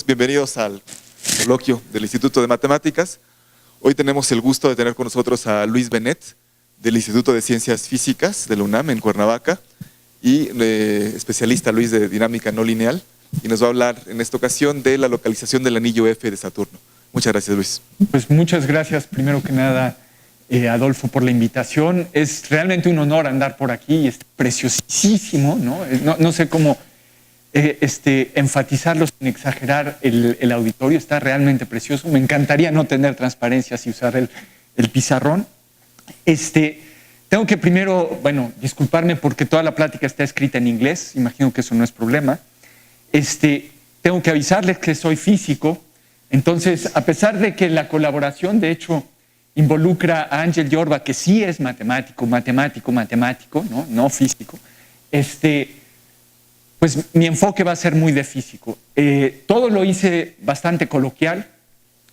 Bienvenidos al coloquio del Instituto de Matemáticas. Hoy tenemos el gusto de tener con nosotros a Luis Benet, del Instituto de Ciencias Físicas de la UNAM en Cuernavaca, y especialista Luis de dinámica no lineal, y nos va a hablar en esta ocasión de la localización del anillo F de Saturno. Muchas gracias, Luis. Pues muchas gracias, primero que nada, Adolfo, por la invitación. Es realmente un honor andar por aquí, es preciosísimo, ¿no? No sé cómo enfatizarlo sin exagerar el auditorio, está realmente precioso. Me encantaría no tener transparencias y usar el pizarrón. Tengo que primero, disculparme porque toda la plática está escrita en inglés, imagino que eso no es problema. Tengo que avisarles que soy físico, entonces, a pesar de que la colaboración, de hecho, involucra a Ángel Yorba, que sí es matemático, no físico, pues mi enfoque va a ser muy de físico. Todo lo hice bastante coloquial,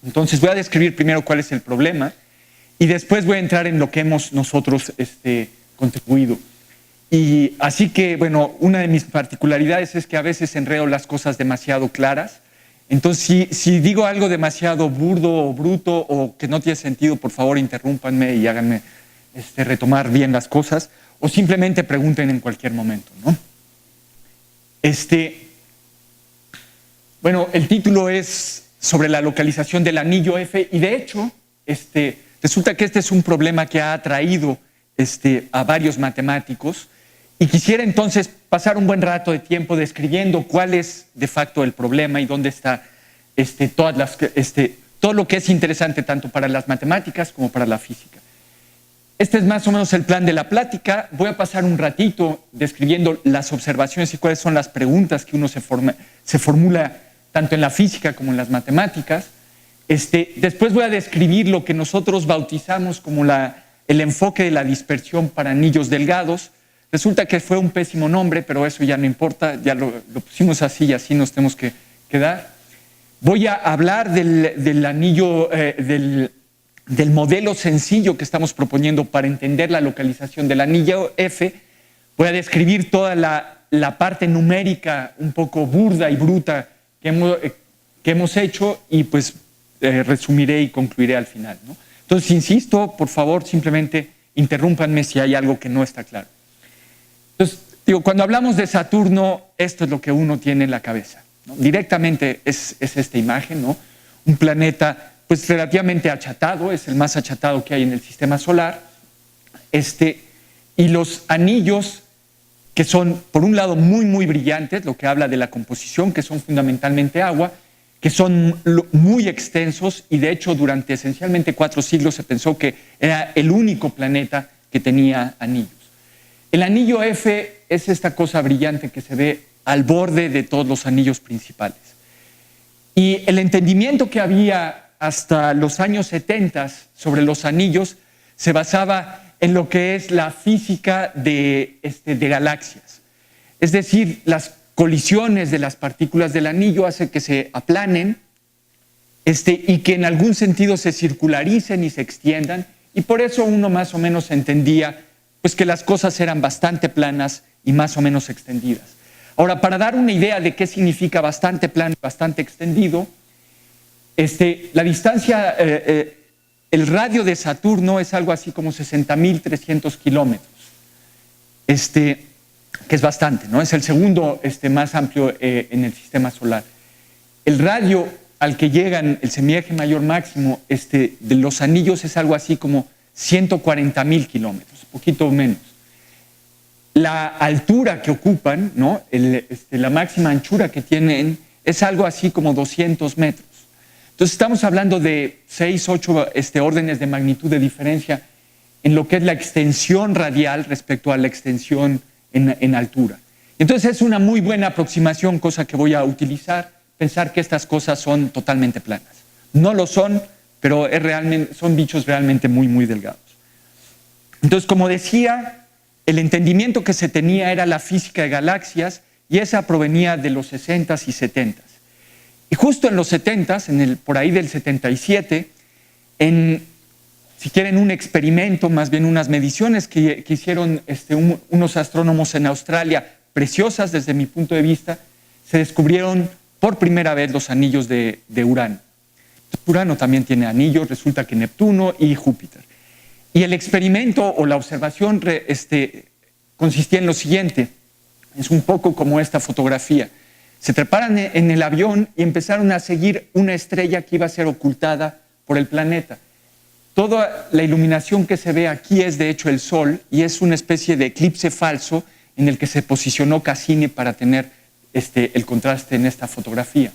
entonces voy a describir primero cuál es el problema y después voy a entrar en lo que hemos nosotros contribuido. Y así que, una de mis particularidades es que a veces enredo las cosas demasiado claras. Entonces, si digo algo demasiado burdo o bruto o que no tiene sentido, por favor, interrúmpanme y háganme retomar bien las cosas, o simplemente pregunten en cualquier momento, ¿no? El título es sobre la localización del anillo F y de hecho, resulta que este es un problema que ha atraído a varios matemáticos y quisiera entonces pasar un buen rato de tiempo describiendo cuál es de facto el problema y dónde está todo lo que es interesante tanto para las matemáticas como para la física. Este es más o menos el plan de la plática. Voy a pasar un ratito describiendo las observaciones y cuáles son las preguntas que uno se formula tanto en la física como en las matemáticas. Después voy a describir lo que nosotros bautizamos como el enfoque de la dispersión para anillos delgados. Resulta que fue un pésimo nombre, pero eso ya no importa, ya lo pusimos así y así nos tenemos que quedar. Voy a hablar del anillo, del modelo sencillo que estamos proponiendo para entender la localización del anillo F. Voy a describir toda la parte numérica un poco burda y bruta que hemos hecho y pues resumiré y concluiré al final, ¿no? Entonces, insisto, por favor, simplemente interrúmpanme si hay algo que no está claro. Entonces, cuando hablamos de Saturno, esto es lo que uno tiene en la cabeza, ¿no? Directamente es esta imagen, ¿no? Un planeta pues relativamente achatado, es el más achatado que hay en el sistema solar, y los anillos que son, por un lado, muy, muy brillantes, lo que habla de la composición, que son fundamentalmente agua, que son muy extensos, y de hecho durante esencialmente 4 siglos se pensó que era el único planeta que tenía anillos. El anillo F es esta cosa brillante que se ve al borde de todos los anillos principales. Y el entendimiento que había hasta los años 70 sobre los anillos se basaba en lo que es la física de galaxias. Es decir, las colisiones de las partículas del anillo hacen que se aplanen y que en algún sentido se circularicen y se extiendan, y por eso uno más o menos entendía pues, que las cosas eran bastante planas y más o menos extendidas. Ahora, para dar una idea de qué significa bastante plano y bastante extendido, la distancia, el radio de Saturno es algo así como 60.300 kilómetros, que es bastante, ¿no? Es el segundo más amplio en el sistema solar. El radio al que llegan el semieje mayor máximo de los anillos es algo así como 140.000 kilómetros, poquito menos. La altura que ocupan, ¿no? La máxima anchura que tienen es algo así como 200 metros. Entonces estamos hablando de 6, 8 órdenes de magnitud de diferencia en lo que es la extensión radial respecto a la extensión en altura. Entonces es una muy buena aproximación, cosa que voy a utilizar, pensar que estas cosas son totalmente planas. No lo son, pero son bichos realmente muy, muy delgados. Entonces, como decía, el entendimiento que se tenía era la física de galaxias y esa provenía de los 60s y 70s. Y justo en los 70s, por ahí del 77, si quieren un experimento, más bien unas mediciones que hicieron unos astrónomos en Australia, preciosas desde mi punto de vista, se descubrieron por primera vez los anillos de Urano. Urano también tiene anillos, resulta que Neptuno y Júpiter. Y el experimento o la observación consistía en lo siguiente, es un poco como esta fotografía. Se treparon en el avión y empezaron a seguir una estrella que iba a ser ocultada por el planeta. Toda la iluminación que se ve aquí es de hecho el Sol y es una especie de eclipse falso en el que se posicionó Cassini para tener el contraste en esta fotografía.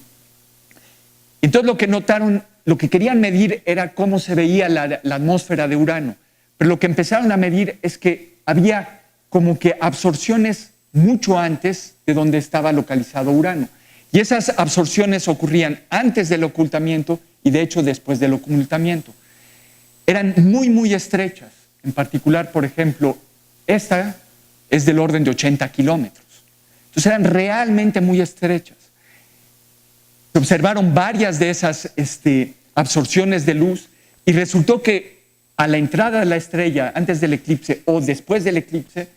Entonces lo que notaron, lo que querían medir era cómo se veía la atmósfera de Urano, pero lo que empezaron a medir es que había como que absorciones mucho antes de donde estaba localizado Urano. Y esas absorciones ocurrían antes del ocultamiento y de hecho después del ocultamiento. Eran muy, muy estrechas. En particular, por ejemplo, esta es del orden de 80 kilómetros. Entonces eran realmente muy estrechas. Se observaron varias de esas absorciones de luz y resultó que a la entrada de la estrella, antes del eclipse o después del eclipse,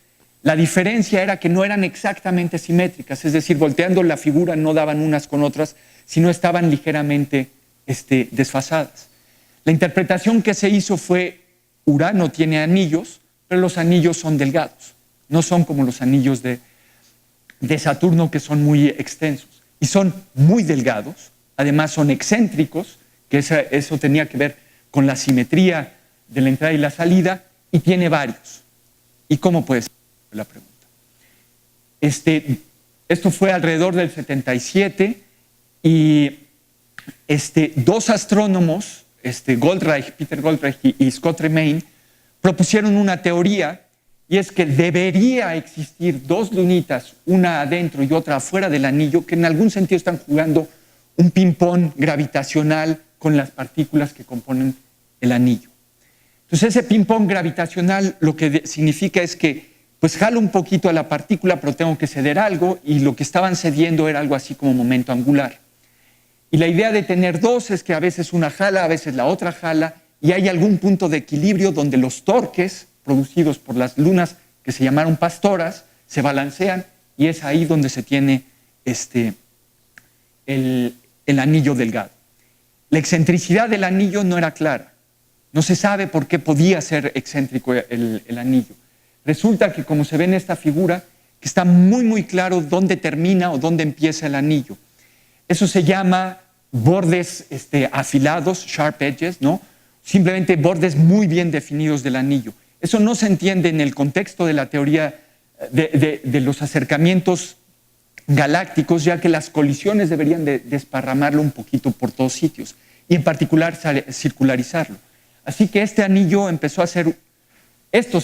la diferencia era que no eran exactamente simétricas, es decir, volteando la figura no daban unas con otras, sino estaban ligeramente desfasadas. La interpretación que se hizo fue, Urano tiene anillos, pero los anillos son delgados, no son como los anillos de Saturno que son muy extensos, y son muy delgados, además son excéntricos, que eso tenía que ver con la simetría de la entrada y la salida, y tiene varios. ¿Y cómo puede ser? La pregunta. Esto fue alrededor del 77 y dos astrónomos, Peter Goldreich y Scott Remain, propusieron una teoría y es que debería existir dos lunitas, una adentro y otra afuera del anillo, que en algún sentido están jugando un ping-pong gravitacional con las partículas que componen el anillo. Entonces ese ping-pong gravitacional lo que significa es que pues jalo un poquito a la partícula, pero tengo que ceder algo, y lo que estaban cediendo era algo así como momento angular. Y la idea de tener dos es que a veces una jala, a veces la otra jala, y hay algún punto de equilibrio donde los torques producidos por las lunas que se llamaron pastoras se balancean, y es ahí donde se tiene el anillo delgado. La excentricidad del anillo no era clara. No se sabe por qué podía ser excéntrico el anillo. Resulta que, como se ve en esta figura, que está muy, muy claro dónde termina o dónde empieza el anillo. Eso se llama bordes afilados, sharp edges, ¿no? Simplemente bordes muy bien definidos del anillo. Eso no se entiende en el contexto de la teoría de los acercamientos galácticos, ya que las colisiones deberían de desparramarlo un poquito por todos sitios, y en particular circularizarlo. Así que estos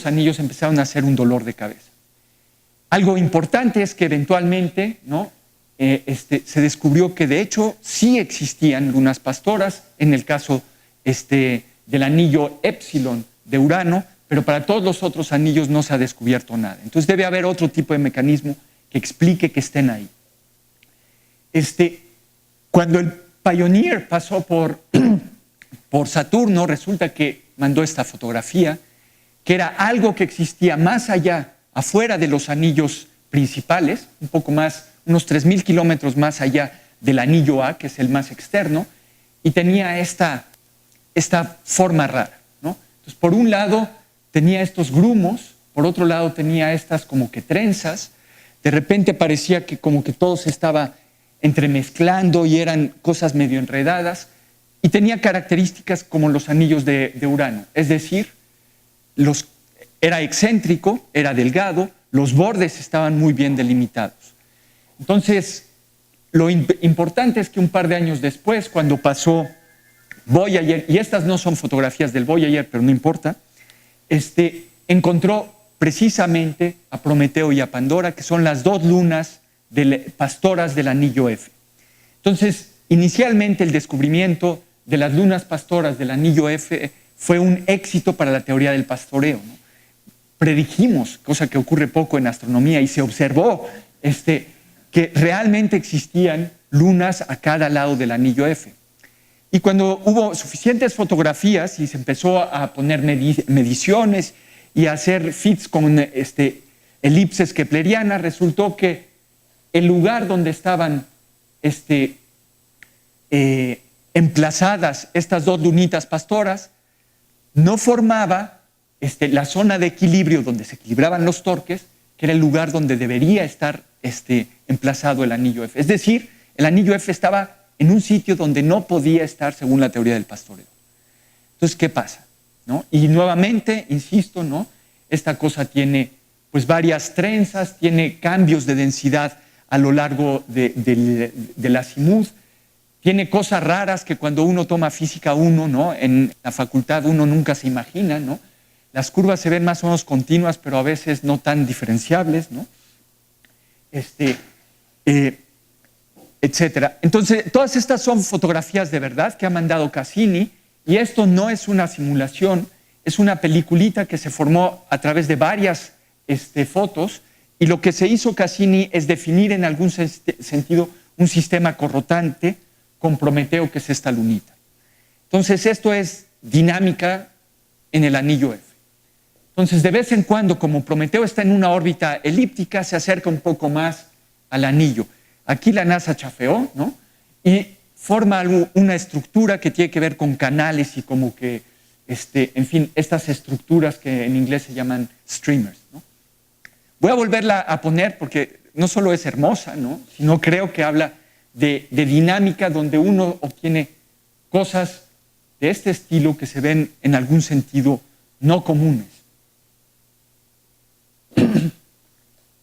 anillos empezaron a ser un dolor de cabeza. Algo importante es que eventualmente, ¿no? Se descubrió que de hecho sí existían lunas pastoras en el caso del anillo Epsilon de Urano, pero para todos los otros anillos no se ha descubierto nada. Entonces debe haber otro tipo de mecanismo que explique que estén ahí. Cuando el Pioneer pasó por Saturno, resulta que mandó esta fotografía, que era algo que existía más allá, afuera de los anillos principales, un poco más, unos 3,000 kilómetros más allá del anillo A, que es el más externo, y tenía esta forma rara, ¿no? Entonces, por un lado tenía estos grumos, por otro lado tenía estas como que trenzas, de repente parecía que como que todo se estaba entremezclando y eran cosas medio enredadas, y tenía características como los anillos de Urano, es decir, era excéntrico, era delgado, los bordes estaban muy bien delimitados. Entonces, lo importante es que un par de años después, cuando pasó Voyager, y estas no son fotografías del Voyager, pero no importa, encontró precisamente a Prometeo y a Pandora, que son las dos lunas pastoras del anillo F. Entonces, inicialmente el descubrimiento de las lunas pastoras del anillo F fue un éxito para la teoría del pastoreo, ¿no? Predijimos, cosa que ocurre poco en astronomía, y se observó que realmente existían lunas a cada lado del anillo F. Y cuando hubo suficientes fotografías y se empezó a poner mediciones y a hacer fits con elipses keplerianas, resultó que el lugar donde estaban emplazadas estas dos lunitas pastoras, no formaba la zona de equilibrio donde se equilibraban los torques, que era el lugar donde debería estar emplazado el anillo F. Es decir, el anillo F estaba en un sitio donde no podía estar según la teoría del pastoreo. Entonces, ¿qué pasa? ¿No? Y nuevamente, insisto, ¿no? Esta cosa tiene pues varias trenzas, tiene cambios de densidad a lo largo del azimut, tiene cosas raras que cuando uno toma física 1, ¿no? En la facultad uno nunca se imagina, ¿no? Las curvas se ven más o menos continuas, pero a veces no tan diferenciables, ¿no? Etcétera. Entonces, todas estas son fotografías de verdad que ha mandado Cassini, y esto no es una simulación, es una peliculita que se formó a través de varias fotos, y lo que se hizo Cassini es definir en algún sentido un sistema corrotante con Prometeo, que es esta lunita. Entonces, esto es dinámica en el anillo F. Entonces, de vez en cuando, como Prometeo está en una órbita elíptica, se acerca un poco más al anillo. Aquí la NASA chafeó, ¿no? Y forma una estructura que tiene que ver con canales y como que, en fin, estas estructuras que en inglés se llaman streamers, ¿no? Voy a volverla a poner porque no solo es hermosa, ¿no? Sino creo que habla de dinámica donde uno obtiene cosas de este estilo que se ven en algún sentido no comunes.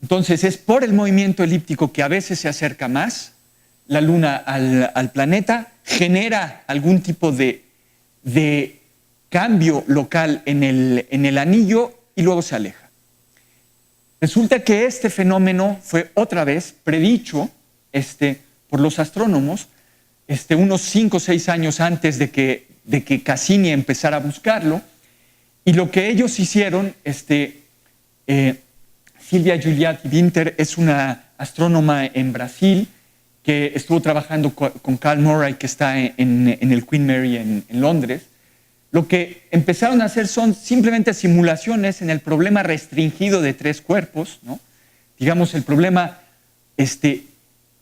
Entonces es por el movimiento elíptico que a veces se acerca más la Luna al planeta, genera algún tipo de cambio local en el anillo y luego se aleja. Resulta que este fenómeno fue otra vez predicho por los astrónomos unos 5 o 6 años antes de que Cassini empezara a buscarlo, y lo que ellos hicieron, Silvia Giuliatti Winter es una astrónoma en Brasil que estuvo trabajando con Carl Murray, que está en el Queen Mary en Londres. Lo que empezaron a hacer son simplemente simulaciones en el problema restringido de 3 cuerpos, ¿no? Digamos, el problema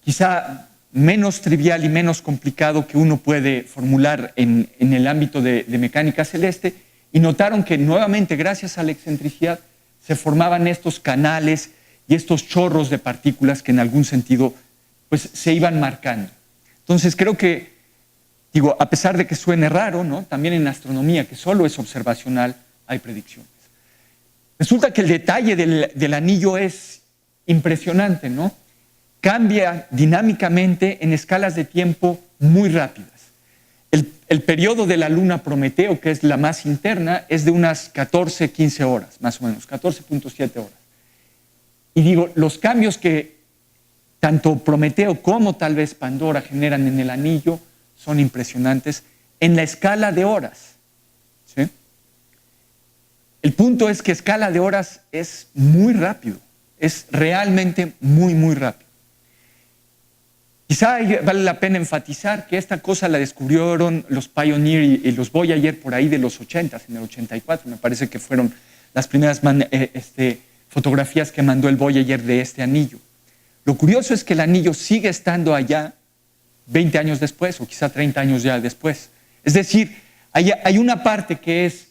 quizá menos trivial y menos complicado que uno puede formular en el ámbito de mecánica celeste, y notaron que nuevamente, gracias a la excentricidad, se formaban estos canales y estos chorros de partículas que en algún sentido pues, se iban marcando. Entonces creo que, a pesar de que suene raro, ¿no? También en astronomía, que solo es observacional, hay predicciones. Resulta que el detalle del anillo es impresionante, ¿no? Cambia dinámicamente en escalas de tiempo muy rápidas. El periodo de la luna Prometeo, que es la más interna, es de unas 14, 15 horas, más o menos, 14.7 horas. Y los cambios que tanto Prometeo como tal vez Pandora generan en el anillo son impresionantes en la escala de horas, ¿sí? El punto es que escala de horas es muy rápido, es realmente muy, muy rápido. Quizá vale la pena enfatizar que esta cosa la descubrieron los Pioneer y los Voyager por ahí de los 80, en el 84, me parece que fueron las primeras fotografías que mandó el Voyager de este anillo. Lo curioso es que el anillo sigue estando allá 20 años después, o quizá 30 años ya después. Es decir, hay una parte que es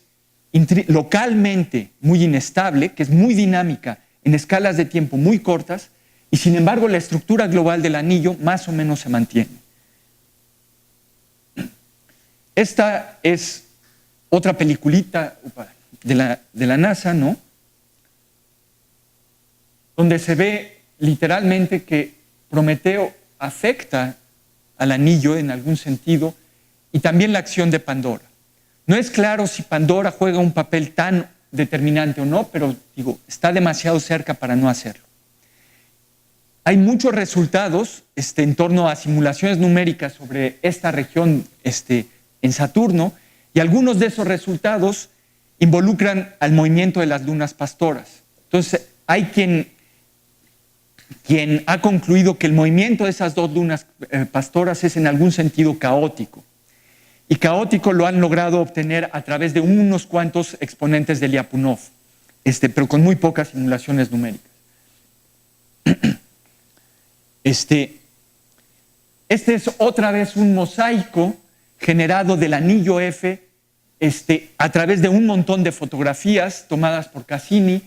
localmente muy inestable, que es muy dinámica en escalas de tiempo muy cortas, y sin embargo la estructura global del anillo más o menos se mantiene. Esta es otra peliculita de la NASA, ¿no? Donde se ve literalmente que Prometeo afecta al anillo en algún sentido, y también la acción de Pandora. No es claro si Pandora juega un papel tan determinante o no, pero está demasiado cerca para no hacerlo. Hay muchos resultados en torno a simulaciones numéricas sobre esta región en Saturno, y algunos de esos resultados involucran al movimiento de las lunas pastoras. Entonces, hay quien ha concluido que el movimiento de esas dos lunas pastoras es en algún sentido caótico. Y caótico lo han logrado obtener a través de unos cuantos exponentes de Lyapunov, pero con muy pocas simulaciones numéricas. Este es otra vez un mosaico generado del anillo F a través de un montón de fotografías tomadas por Cassini.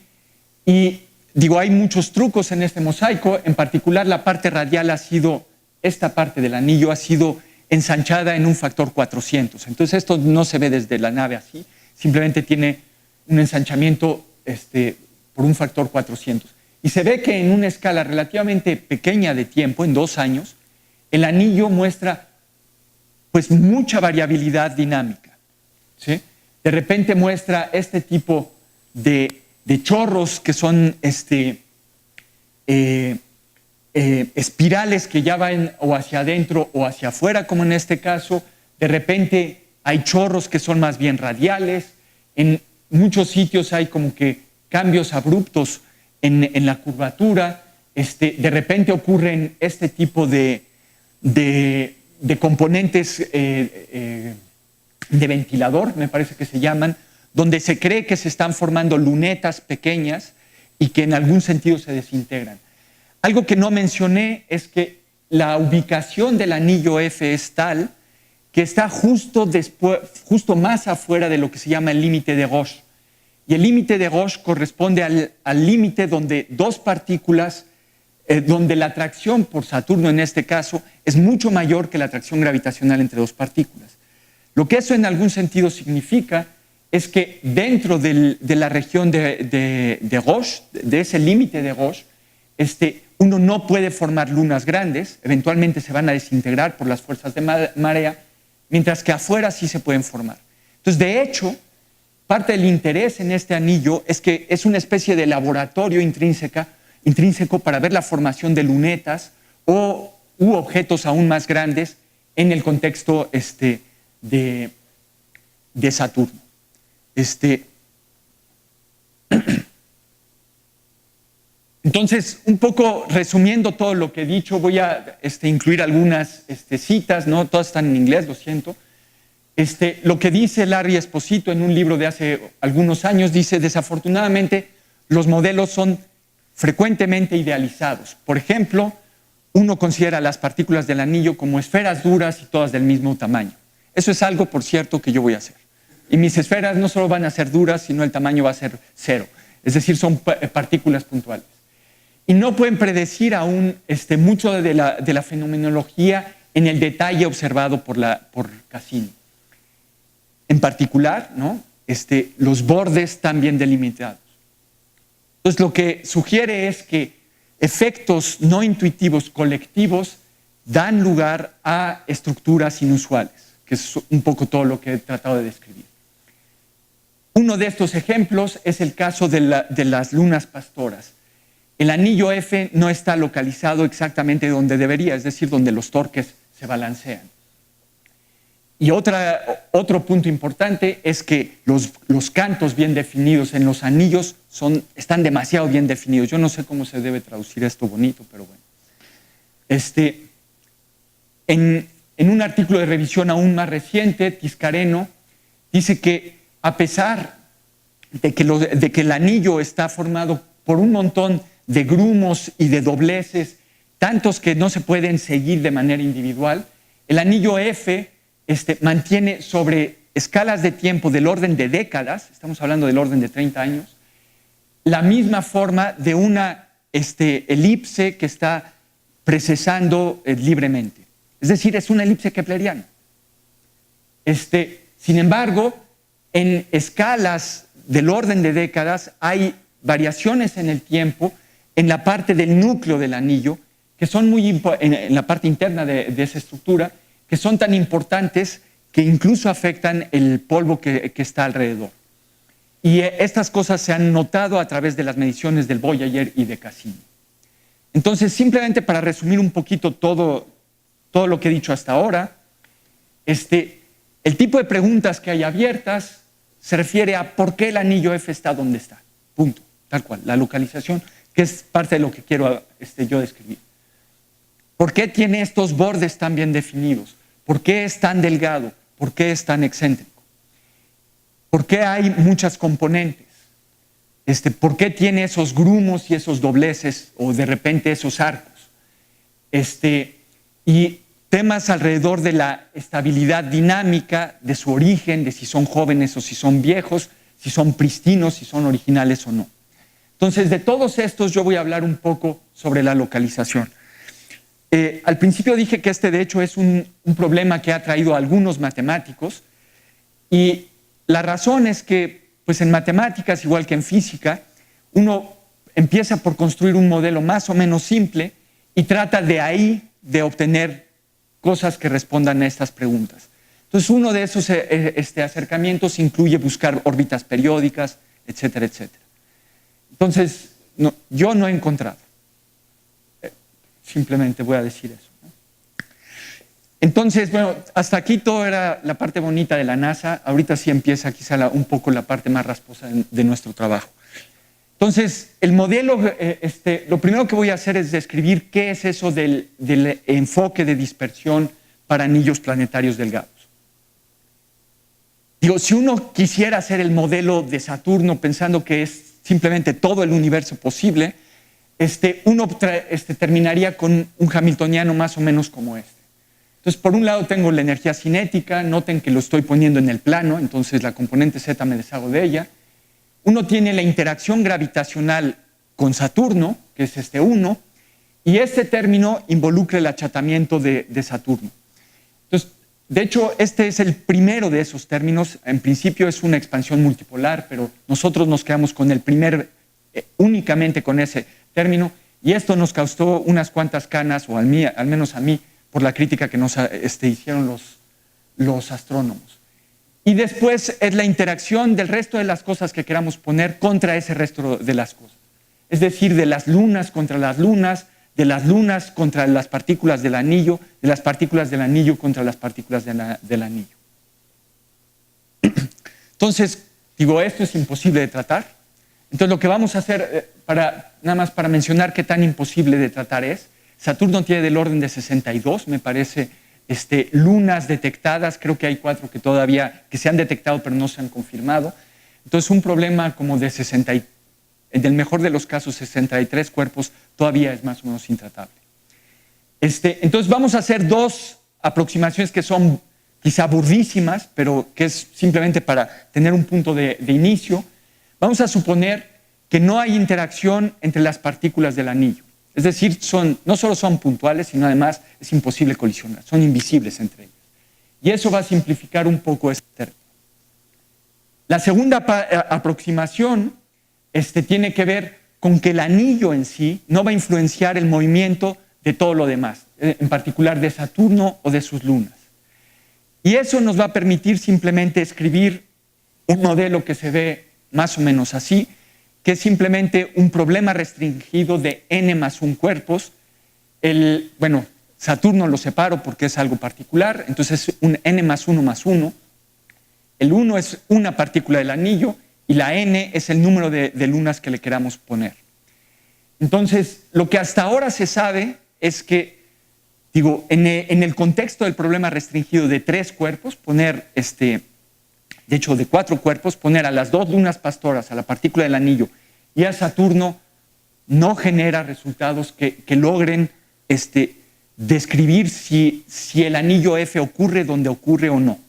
Y digo, hay muchos trucos en este mosaico. En particular, la parte radial esta parte del anillo ha sido ensanchada en un factor 400. Entonces esto no se ve desde la nave así, simplemente tiene un ensanchamiento por un factor 400. Y se ve que en una escala relativamente pequeña de tiempo, en 2 años, el anillo muestra pues mucha variabilidad dinámica, ¿sí? De repente muestra este tipo de chorros que son espirales que ya van o hacia adentro o hacia afuera, como en este caso. De repente hay chorros que son más bien radiales. En muchos sitios hay como que cambios abruptos en la curvatura. De repente ocurren este tipo de componentes de ventilador, me parece que se llaman, donde se cree que se están formando lunetas pequeñas y que en algún sentido se desintegran. Algo que no mencioné es que la ubicación del anillo F es tal que está justo más afuera de lo que se llama el límite de Gauss. Y el límite de Gauss corresponde al límite donde dos partículas, donde la atracción por Saturno en este caso es mucho mayor que la atracción gravitacional entre dos partículas. Lo que eso en algún sentido significa es que dentro de la región de Gauss, de ese límite de Gauss, uno no puede formar lunas grandes, eventualmente se van a desintegrar por las fuerzas de marea, mientras que afuera sí se pueden formar. Entonces, de hecho, parte del interés en este anillo es que es una especie de laboratorio intrínseco para ver la formación de lunetas u objetos aún más grandes en el contexto de Saturno. Entonces, un poco resumiendo todo lo que he dicho, voy a incluir algunas citas, ¿no? Todas están en inglés, lo siento. Lo que dice Larry Esposito en un libro de hace algunos años, dice: desafortunadamente los modelos son frecuentemente idealizados. Por ejemplo, uno considera las partículas del anillo como esferas duras y todas del mismo tamaño. Eso es algo, por cierto, que yo voy a hacer. Y mis esferas no solo van a ser duras, sino el tamaño va a ser 0. Es decir, son partículas puntuales. Y no pueden predecir aún mucho de la fenomenología en el detalle observado por Cassini. En particular, ¿no? Los bordes están bien delimitados. Entonces, lo que sugiere es que efectos no intuitivos colectivos dan lugar a estructuras inusuales, que es un poco todo lo que he tratado de describir. Uno de estos ejemplos es el caso de las lunas pastoras. El anillo F no está localizado exactamente donde debería, es decir, donde los torques se balancean. Y otro punto importante es que los cantos bien definidos en los anillos están demasiado bien definidos. Yo no sé cómo se debe traducir esto bonito, pero bueno. En un artículo de revisión aún más reciente, Tiscareno dice que a pesar de que el anillo está formado por un montón de grumos y de dobleces, tantos que no se pueden seguir de manera individual, el anillo F mantiene sobre escalas de tiempo del orden de décadas, estamos hablando del orden de 30 años, la misma forma de una elipse que está precesando libremente. Es decir, es una elipse kepleriana. Sin embargo, en escalas del orden de décadas hay variaciones en el tiempo en la parte del núcleo del anillo, que son en la parte interna de esa estructura, que son tan importantes que incluso afectan el polvo que está alrededor. Y estas cosas se han notado a través de las mediciones del Voyager y de Cassini. Entonces, simplemente para resumir un poquito todo lo que he dicho hasta ahora, el tipo de preguntas que hay abiertas se refiere a por qué el anillo F está donde está. Punto. Tal cual. La localización, que es parte de lo que quiero yo describir. ¿Por qué tiene estos bordes tan bien definidos? ¿Por qué es tan delgado? ¿Por qué es tan excéntrico? ¿Por qué hay muchas componentes? ¿Por qué tiene esos grumos y esos dobleces o de repente esos arcos? Y temas alrededor de la estabilidad dinámica, de su origen, de si son jóvenes o si son viejos, si son pristinos, si son originales o no. Entonces, de todos estos yo voy a hablar un poco sobre la localización. Al principio dije que este de hecho es un problema que ha traído a algunos matemáticos, y la razón es que pues en matemáticas, igual que en física, uno empieza por construir un modelo más o menos simple y trata de ahí de obtener cosas que respondan a estas preguntas. Entonces, uno de esos acercamientos incluye buscar órbitas periódicas, etcétera, etcétera. Entonces, yo no he encontrado. Simplemente voy a decir eso, ¿no? Entonces, bueno, hasta aquí todo era la parte bonita de la NASA. Ahorita sí empieza quizá un poco la parte más rasposa de nuestro trabajo. Entonces, el modelo, lo primero que voy a hacer es describir qué es eso del enfoque de dispersión para anillos planetarios delgados. Digo, si uno quisiera hacer el modelo de Saturno pensando que es simplemente todo el universo posible, uno terminaría con un hamiltoniano más o menos como este. Entonces, por un lado tengo la energía cinética, noten que lo estoy poniendo en el plano, entonces la componente Z me deshago de ella. Uno tiene la interacción gravitacional con Saturno, que es este 1, y este término involucra el achatamiento de Saturno. Entonces, de hecho, este es el primero de esos términos. En principio es una expansión multipolar, pero nosotros nos quedamos con el primer, únicamente con ese término, y esto nos causó unas cuantas canas, o al menos a mí, por la crítica que nos hicieron los astrónomos. Y después es la interacción del resto de las cosas que queramos poner contra ese resto de las cosas. Es decir, de las lunas contra las lunas, de las lunas contra las partículas del anillo, de las partículas del anillo contra las partículas del anillo. Entonces, digo, esto es imposible de tratar. Entonces, lo que vamos a hacer, nada más para mencionar qué tan imposible de tratar es, Saturno tiene del orden de 62, me parece, lunas detectadas, creo que hay 4 que todavía que se han detectado pero no se han confirmado. Entonces, un problema como de 60, en el mejor de los casos 63 cuerpos, todavía es más o menos intratable. Entonces, vamos a hacer 2 aproximaciones que son quizá burdísimas, pero que es simplemente para tener un punto de inicio. Vamos a suponer que no hay interacción entre las partículas del anillo. Es decir, no solo son puntuales, sino además es imposible colisionar, son invisibles entre ellas. Y eso va a simplificar un poco este término. La segunda aproximación tiene que ver con que el anillo en sí no va a influenciar el movimiento de todo lo demás, en particular de Saturno o de sus lunas. Y eso nos va a permitir simplemente escribir un modelo que se ve más o menos así, que es simplemente un problema restringido de n más 1 cuerpos. Saturno lo separo porque es algo particular, entonces es un n más 1 más 1. El 1 es una partícula del anillo y la n es el número de lunas que le queramos poner. Entonces, lo que hasta ahora se sabe es que, digo, en el contexto del problema restringido de 3 cuerpos, poner de hecho de 4 cuerpos, poner a las 2 lunas pastoras, a la partícula del anillo y a Saturno, no genera resultados que logren describir si el anillo F ocurre donde ocurre o no.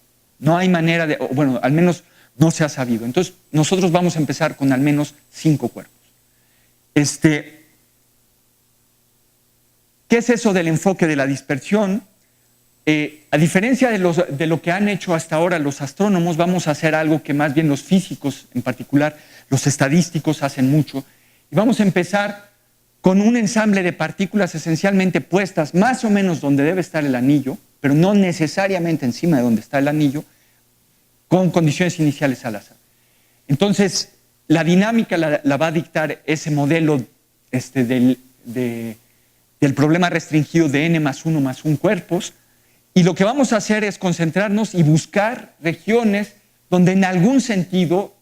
No hay manera de, bueno, al menos no se ha sabido. Entonces, nosotros vamos a empezar con al menos 5 cuerpos. ¿Qué es eso del enfoque de la dispersión? A diferencia de lo que han hecho hasta ahora los astrónomos, vamos a hacer algo que más bien los físicos, en particular los estadísticos, hacen mucho. Y vamos a empezar con un ensamble de partículas esencialmente puestas más o menos donde debe estar el anillo, pero no necesariamente encima de donde está el anillo, con condiciones iniciales al azar. Entonces, la dinámica la va a dictar ese modelo del problema restringido de n más 1 más 1 cuerpos. Y lo que vamos a hacer es concentrarnos y buscar regiones donde en algún sentido,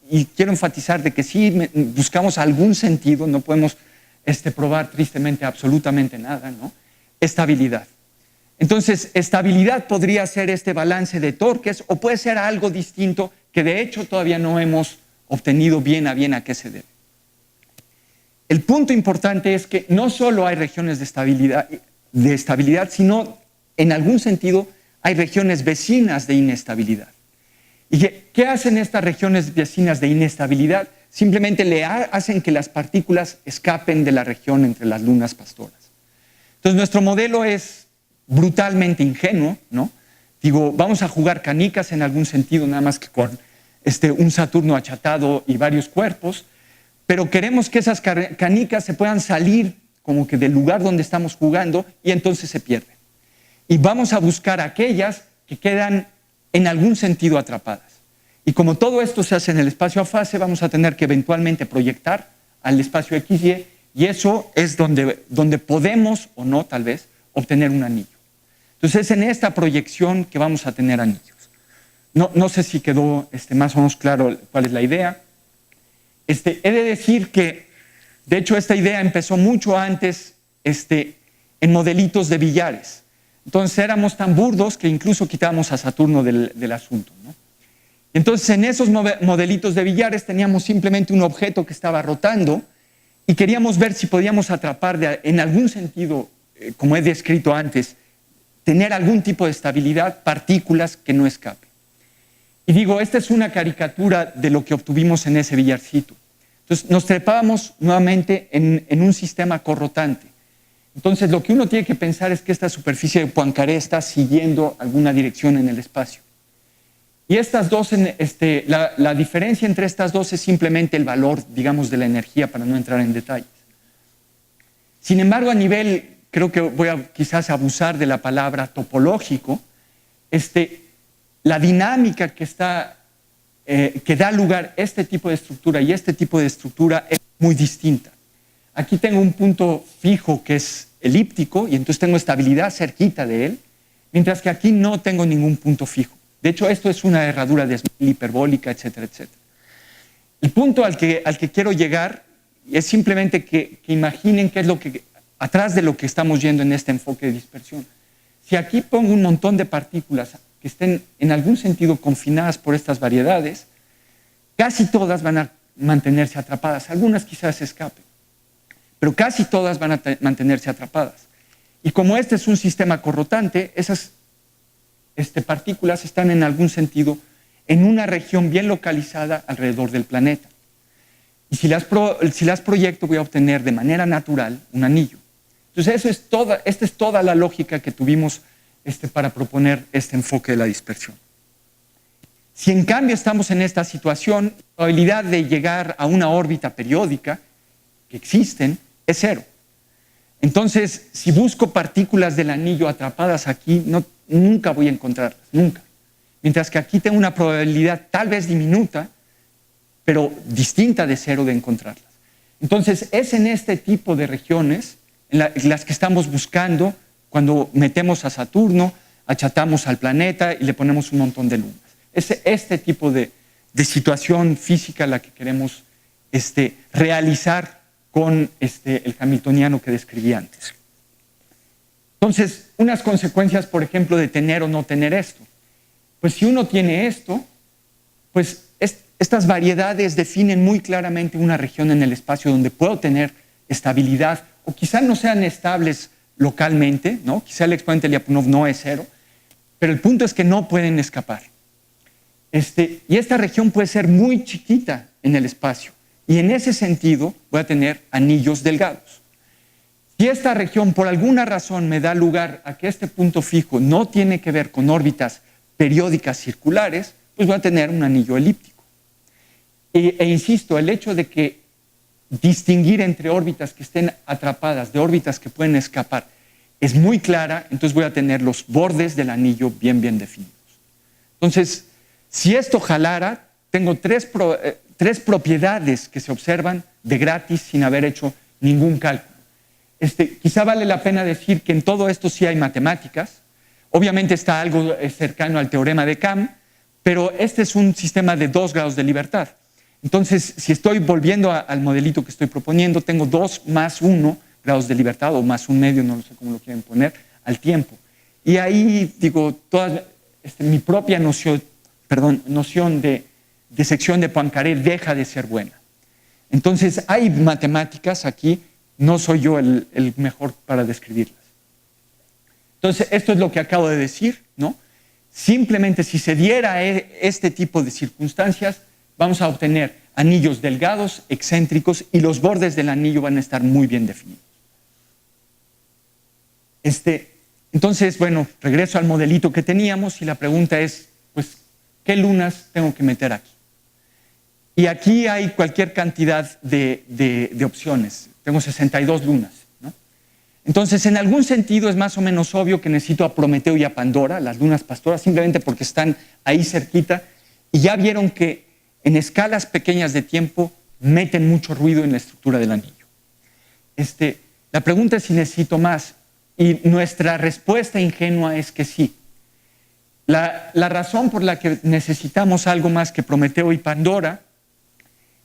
y quiero enfatizar de que sí buscamos algún sentido, no podemos probar tristemente absolutamente nada, ¿no? Estabilidad. Entonces, estabilidad podría ser este balance de torques o puede ser algo distinto que de hecho todavía no hemos obtenido bien a qué se debe. El punto importante es que no solo hay regiones de estabilidad, sino en algún sentido, hay regiones vecinas de inestabilidad. ¿Y qué hacen estas regiones vecinas de inestabilidad? Simplemente hacen que las partículas escapen de la región entre las lunas pastoras. Entonces, nuestro modelo es brutalmente ingenuo, ¿no? Digo, vamos a jugar canicas en algún sentido, nada más que con un Saturno achatado y varios cuerpos, pero queremos que esas canicas se puedan salir como que del lugar donde estamos jugando y entonces se pierden. Y vamos a buscar aquellas que quedan en algún sentido atrapadas. Y como todo esto se hace en el espacio a fase, vamos a tener que eventualmente proyectar al espacio XY, y eso es donde podemos, o no tal vez, obtener un anillo. Entonces es en esta proyección que vamos a tener anillos. No sé si quedó más o menos claro cuál es la idea. He de decir que, de hecho, esta idea empezó mucho antes en modelitos de billares. Entonces éramos tan burdos que incluso quitábamos a Saturno del asunto, ¿no? Entonces en esos modelitos de billares teníamos simplemente un objeto que estaba rotando y queríamos ver si podíamos atrapar en algún sentido, como he descrito antes, tener algún tipo de estabilidad, partículas que no escapen. Y digo, esta es una caricatura de lo que obtuvimos en ese billarcito. Entonces nos trepábamos nuevamente en un sistema corrotante. Entonces lo que uno tiene que pensar es que esta superficie de Poincaré está siguiendo alguna dirección en el espacio. Y estas dos, la diferencia entre estas dos es simplemente el valor, digamos, de la energía, para no entrar en detalles. Sin embargo, a nivel, creo que voy a quizás abusar de la palabra topológico, la dinámica que da lugar a este tipo de estructura y este tipo de estructura es muy distinta. Aquí tengo un punto fijo que es elíptico y entonces tengo estabilidad cerquita de él, mientras que aquí no tengo ningún punto fijo. De hecho, esto es una herradura de Smith hiperbólica, etcétera, etcétera. El punto al que quiero llegar es simplemente que imaginen qué es lo que, atrás de lo que estamos yendo en este enfoque de dispersión. Si aquí pongo un montón de partículas que estén en algún sentido confinadas por estas variedades, casi todas van a mantenerse atrapadas. Algunas quizás escapen, pero casi todas van a mantenerse atrapadas. Y como este es un sistema corrotante, esas partículas están en algún sentido en una región bien localizada alrededor del planeta. Y si las proyecto, voy a obtener de manera natural un anillo. Entonces, esta es toda la lógica que tuvimos para proponer este enfoque de la dispersión. Si en cambio estamos en esta situación, la probabilidad de llegar a una órbita periódica que existen es 0. Entonces, si busco partículas del anillo atrapadas aquí, nunca voy a encontrarlas, nunca. Mientras que aquí tengo una probabilidad tal vez diminuta, pero distinta de 0 de encontrarlas. Entonces, es en este tipo de regiones en las que estamos buscando cuando metemos a Saturno, achatamos al planeta y le ponemos un montón de lunas. Es este tipo de situación física la que queremos realizar con el hamiltoniano que describí antes. Entonces, unas consecuencias, por ejemplo, de tener o no tener esto. Pues si uno tiene esto, pues estas variedades definen muy claramente una región en el espacio donde puedo tener estabilidad, o quizá no sean estables localmente, ¿no? Quizá el exponente de Lyapunov no es 0, pero el punto es que no pueden escapar. Y esta región puede ser muy chiquita en el espacio, y en ese sentido voy a tener anillos delgados. Si esta región por alguna razón me da lugar a que este punto fijo no tiene que ver con órbitas periódicas circulares, pues voy a tener un anillo elíptico. E insisto, el hecho de que distinguir entre órbitas que estén atrapadas de órbitas que pueden escapar es muy clara, entonces voy a tener los bordes del anillo bien definidos. Entonces, si esto jalara, tengo tres propiedades que se observan de gratis sin haber hecho ningún cálculo. Quizá vale la pena decir que en todo esto sí hay matemáticas. Obviamente está algo cercano al teorema de Kamm, pero este es un sistema de 2 grados de libertad. Entonces, si estoy volviendo al modelito que estoy proponiendo, tengo 2 más 1 grados de libertad, o más 1/2, no sé cómo lo quieren poner, al tiempo. Y ahí, digo, mi propia noción de sección de Poincaré deja de ser buena. Entonces, hay matemáticas aquí, no soy yo el mejor para describirlas. Entonces, esto es lo que acabo de decir, ¿no? Simplemente si se diera este tipo de circunstancias, vamos a obtener anillos delgados, excéntricos, y los bordes del anillo van a estar muy bien definidos. Entonces, bueno, regreso al modelito que teníamos y la pregunta es, pues, ¿qué lunas tengo que meter aquí? Y aquí hay cualquier cantidad de opciones. Tengo 62 lunas, ¿no? Entonces, en algún sentido es más o menos obvio que necesito a Prometeo y a Pandora, las lunas pastoras, simplemente porque están ahí cerquita. Y ya vieron que en escalas pequeñas de tiempo meten mucho ruido en la estructura del anillo. La pregunta es si necesito más. Y nuestra respuesta ingenua es que sí. La razón por la que necesitamos algo más que Prometeo y Pandora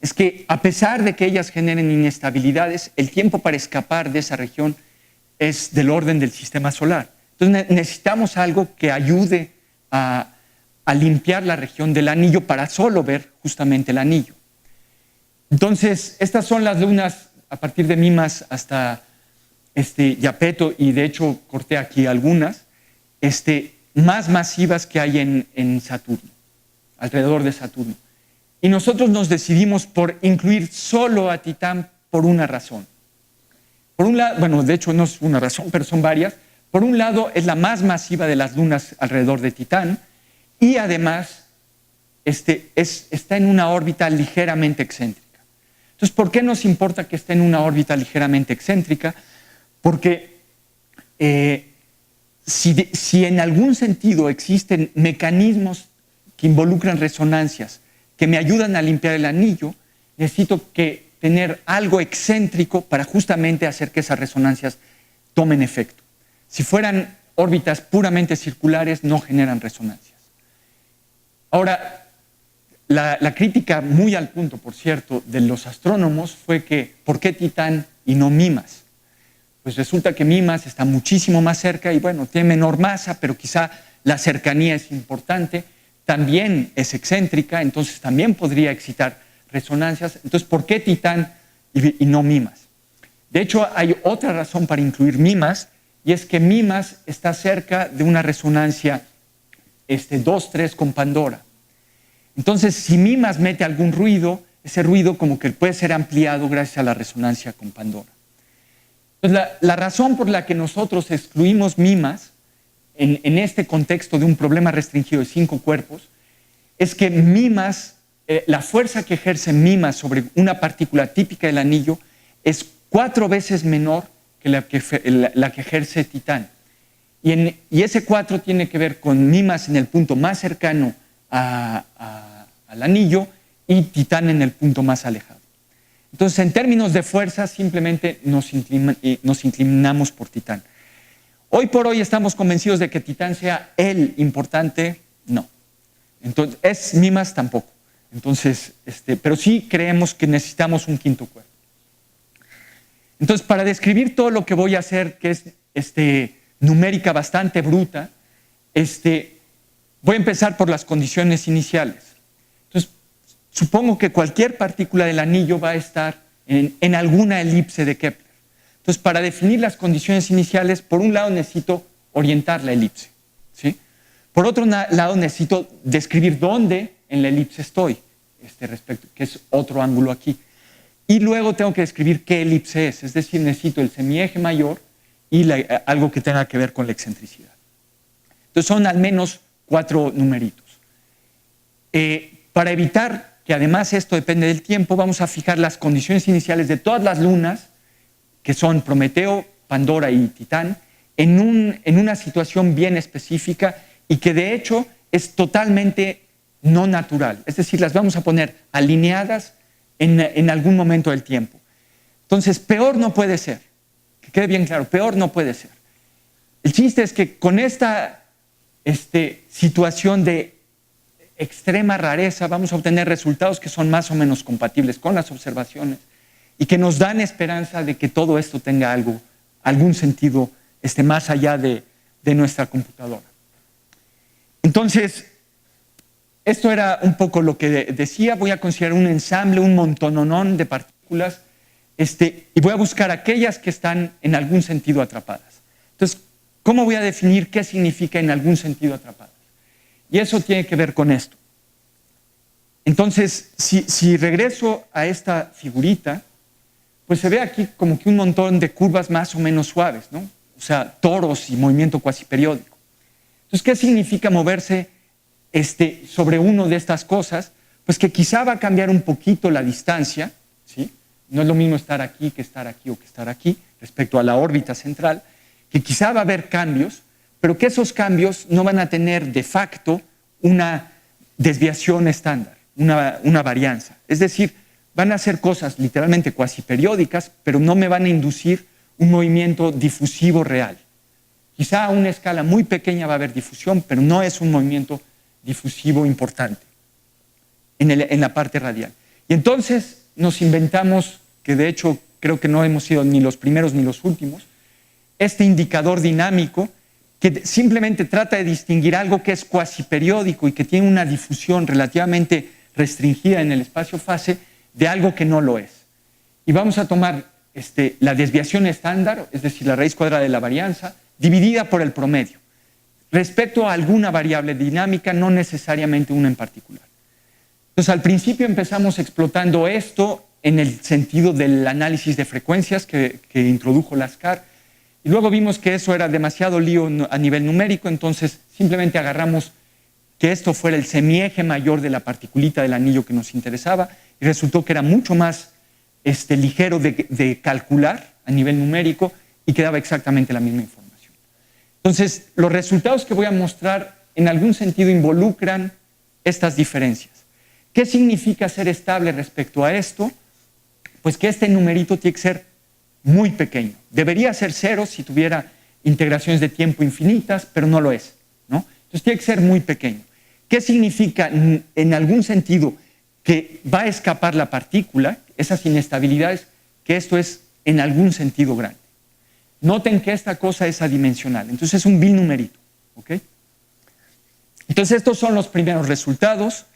es que a pesar de que ellas generen inestabilidades, el tiempo para escapar de esa región es del orden del sistema solar. Entonces necesitamos algo que ayude a limpiar la región del anillo para solo ver justamente el anillo. Entonces, estas son las lunas a partir de Mimas hasta Iapeto, y de hecho corté aquí algunas, más masivas que hay en Saturno, alrededor de Saturno. Y nosotros nos decidimos por incluir solo a Titán por una razón. Por un lado, bueno, de hecho no es una razón, pero son varias. Por un lado, es la más masiva de las lunas alrededor de Titán, y además está en una órbita ligeramente excéntrica. Entonces, ¿por qué nos importa que esté en una órbita ligeramente excéntrica? Porque si en algún sentido existen mecanismos que involucran resonancias que me ayudan a limpiar el anillo, necesito tener algo excéntrico para justamente hacer que esas resonancias tomen efecto. Si fueran órbitas puramente circulares, no generan resonancias. Ahora, la crítica muy al punto, por cierto, de los astrónomos fue que ¿por qué Titán y no Mimas? Pues resulta que Mimas está muchísimo más cerca y bueno, tiene menor masa, pero quizá la cercanía es importante, también es excéntrica, entonces también podría excitar resonancias. Entonces, ¿por qué Titán y no Mimas? De hecho, hay otra razón para incluir Mimas, y es que Mimas está cerca de una resonancia 2-3 con Pandora. Entonces, si Mimas mete algún ruido, ese ruido como que puede ser ampliado gracias a la resonancia con Pandora. Entonces, la razón por la que nosotros excluimos Mimas en este contexto de un problema restringido de 5 cuerpos es que Mimas, la fuerza que ejerce Mimas sobre una partícula típica del anillo es 4 veces menor que la que ejerce Titán. Y ese 4 tiene que ver con Mimas en el punto más cercano al anillo y Titán en el punto más alejado. Entonces, en términos de fuerza, simplemente nos inclinamos por Titán. Hoy por hoy estamos convencidos de que Titán sea el importante, no. Entonces, ¿es Mimas? Tampoco. Entonces, pero sí creemos que necesitamos un quinto cuerpo. Entonces, para describir todo lo que voy a hacer, que es numérica bastante bruta, voy a empezar por las condiciones iniciales. Entonces, supongo que cualquier partícula del anillo va a estar en alguna elipse de Kepler. Entonces, para definir las condiciones iniciales, por un lado necesito orientar la elipse, ¿sí? Por otro lado necesito describir dónde en la elipse estoy, respecto, que es otro ángulo aquí. Y luego tengo que describir qué elipse es decir, necesito el semieje mayor y algo que tenga que ver con la excentricidad. Entonces, son al menos 4 numeritos. Para evitar que además esto depende del tiempo, vamos a fijar las condiciones iniciales de todas las lunas, que son Prometeo, Pandora y Titán, en una situación bien específica y que de hecho es totalmente no natural. Es decir, las vamos a poner alineadas en algún momento del tiempo. Entonces, peor no puede ser. Que quede bien claro, peor no puede ser. El chiste es que con esta situación de extrema rareza vamos a obtener resultados que son más o menos compatibles con las observaciones y que nos dan esperanza de que todo esto tenga algún sentido más allá de nuestra computadora. Entonces, esto era un poco lo que decía. Voy a considerar un ensamble, un montononón de partículas, y voy a buscar aquellas que están en algún sentido atrapadas. Entonces, ¿cómo voy a definir qué significa en algún sentido atrapadas? Y eso tiene que ver con esto. Entonces, si regreso a esta figurita, pues se ve aquí como que un montón de curvas más o menos suaves, ¿no? O sea, toros y movimiento cuasi periódico. Entonces, ¿qué significa moverse sobre uno de estas cosas? Pues que quizá va a cambiar un poquito la distancia, ¿sí? No es lo mismo estar aquí que estar aquí o que estar aquí respecto a la órbita central, que quizá va a haber cambios, pero que esos cambios no van a tener de facto una desviación estándar, una varianza. Es decir, van a ser cosas literalmente cuasi periódicas, pero no me van a inducir un movimiento difusivo real. Quizá a una escala muy pequeña va a haber difusión, pero no es un movimiento difusivo importante en la parte radial. Y entonces nos inventamos, que de hecho creo que no hemos sido ni los primeros ni los últimos, este indicador dinámico que simplemente trata de distinguir algo que es cuasi periódico y que tiene una difusión relativamente restringida en el espacio-fase de algo que no lo es. Y vamos a tomar la desviación estándar, es decir, la raíz cuadrada de la varianza, dividida por el promedio, respecto a alguna variable dinámica, no necesariamente una en particular. Entonces, al principio empezamos explotando esto en el sentido del análisis de frecuencias que introdujo Laskar, y luego vimos que eso era demasiado lío a nivel numérico, entonces simplemente agarramos que esto fuera el semieje mayor de la particulita del anillo que nos interesaba, y resultó que era mucho más ligero de calcular a nivel numérico y quedaba exactamente la misma información. Entonces, los resultados que voy a mostrar en algún sentido involucran estas diferencias. ¿Qué significa ser estable respecto a esto? Pues que este numerito tiene que ser muy pequeño. Debería ser cero si tuviera integraciones de tiempo infinitas, pero no lo es, ¿no? Entonces tiene que ser muy pequeño. ¿Qué significa en algún sentido que va a escapar la partícula, esas inestabilidades, que esto es en algún sentido grande? Noten que esta cosa es adimensional, entonces es un binumerito, ¿ok? Entonces estos son los primeros resultados.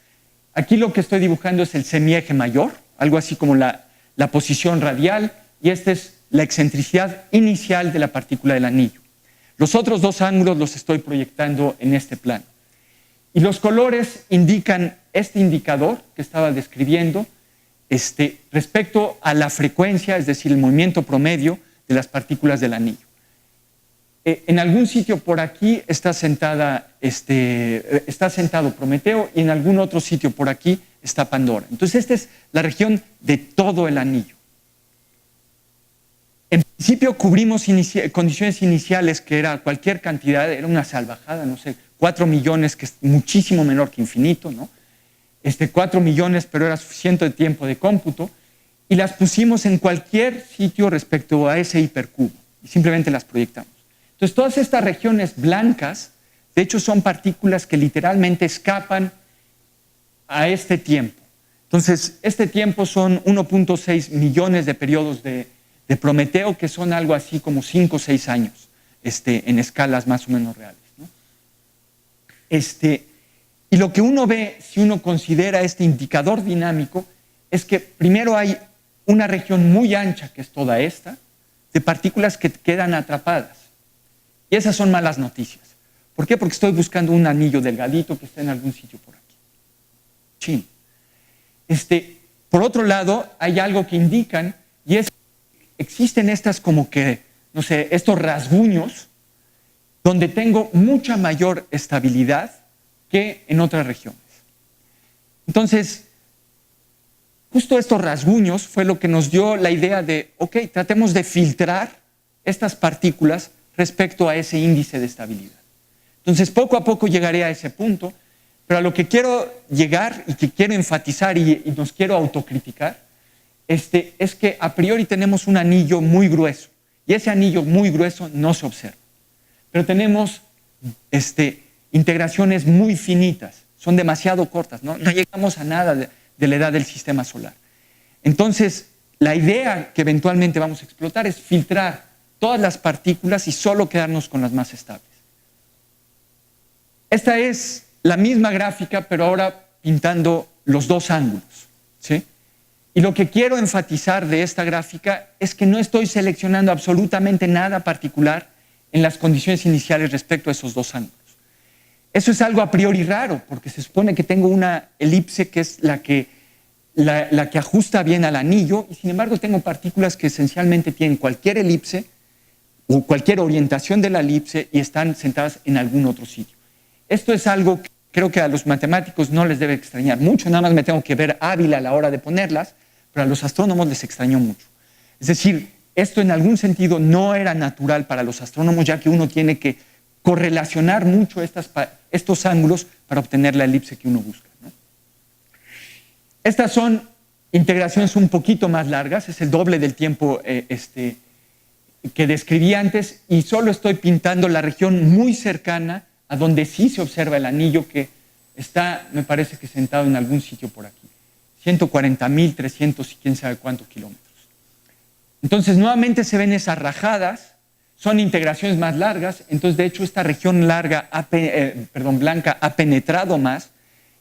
Aquí lo que estoy dibujando es el semieje mayor, algo así como la posición radial, y esta es la excentricidad inicial de la partícula del anillo. Los otros dos ángulos los estoy proyectando en este plano. Y los colores indican este indicador que estaba describiendo respecto a la frecuencia, es decir, el movimiento promedio de las partículas del anillo. En algún sitio por aquí está sentado Prometeo y en algún otro sitio por aquí está Pandora. Entonces esta es la región de todo el anillo. En principio cubrimos condiciones iniciales que era cualquier cantidad, era una salvajada, no sé, 4 millones, que es muchísimo menor que infinito, ¿no? 4 millones, pero era suficiente tiempo de cómputo, y las pusimos en cualquier sitio respecto a ese hipercubo, y simplemente las proyectamos. Entonces, todas estas regiones blancas, de hecho, son partículas que literalmente escapan a este tiempo. Entonces, este tiempo son 1.6 millones de periodos de Prometeo, que son algo así como 5 o 6 años, en escalas más o menos reales, ¿no? Y lo que uno ve, si uno considera este indicador dinámico, es que primero hay una región muy ancha, que es toda esta, de partículas que quedan atrapadas. Y esas son malas noticias. ¿Por qué? Porque estoy buscando un anillo delgadito que está en algún sitio por aquí. Chin. Por otro lado, hay algo que indican, y es que existen estas como que, no sé, estos rasguños, donde tengo mucha mayor estabilidad que en otras regiones. Entonces, justo estos rasguños fue lo que nos dio la idea de, ok, tratemos de filtrar estas partículas respecto a ese índice de estabilidad. Entonces, poco a poco llegaré a ese punto, pero a lo que quiero llegar y que quiero enfatizar y nos quiero autocriticar, es que a priori tenemos un anillo muy grueso, y ese anillo muy grueso no se observa. Pero tenemos integraciones muy finitas, son demasiado cortas, no llegamos a nada de la edad del sistema solar. Entonces, la idea que eventualmente vamos a explotar es filtrar todas las partículas y solo quedarnos con las más estables. Esta es la misma gráfica, pero ahora pintando los dos ángulos, ¿sí? Y lo que quiero enfatizar de esta gráfica es que no estoy seleccionando absolutamente nada particular en las condiciones iniciales respecto a esos dos ángulos. Eso es algo a priori raro, porque se supone que tengo una elipse que es la que ajusta bien al anillo, y sin embargo tengo partículas que esencialmente tienen cualquier elipse o cualquier orientación de la elipse y están sentadas en algún otro sitio. Esto es algo que creo que a los matemáticos no les debe extrañar mucho, nada más me tengo que ver hábil a la hora de ponerlas, pero a los astrónomos les extrañó mucho. Es decir, esto en algún sentido no era natural para los astrónomos, ya que uno tiene que correlacionar mucho estos ángulos para obtener la elipse que uno busca, ¿no? Estas son integraciones un poquito más largas, es el doble del tiempo que describí antes, y solo estoy pintando la región muy cercana a donde sí se observa el anillo, que está, me parece que sentado en algún sitio por aquí. 140.300 y quién sabe cuántos kilómetros. Entonces, nuevamente se ven esas rajadas, son integraciones más largas, entonces de hecho esta región blanca ha penetrado más,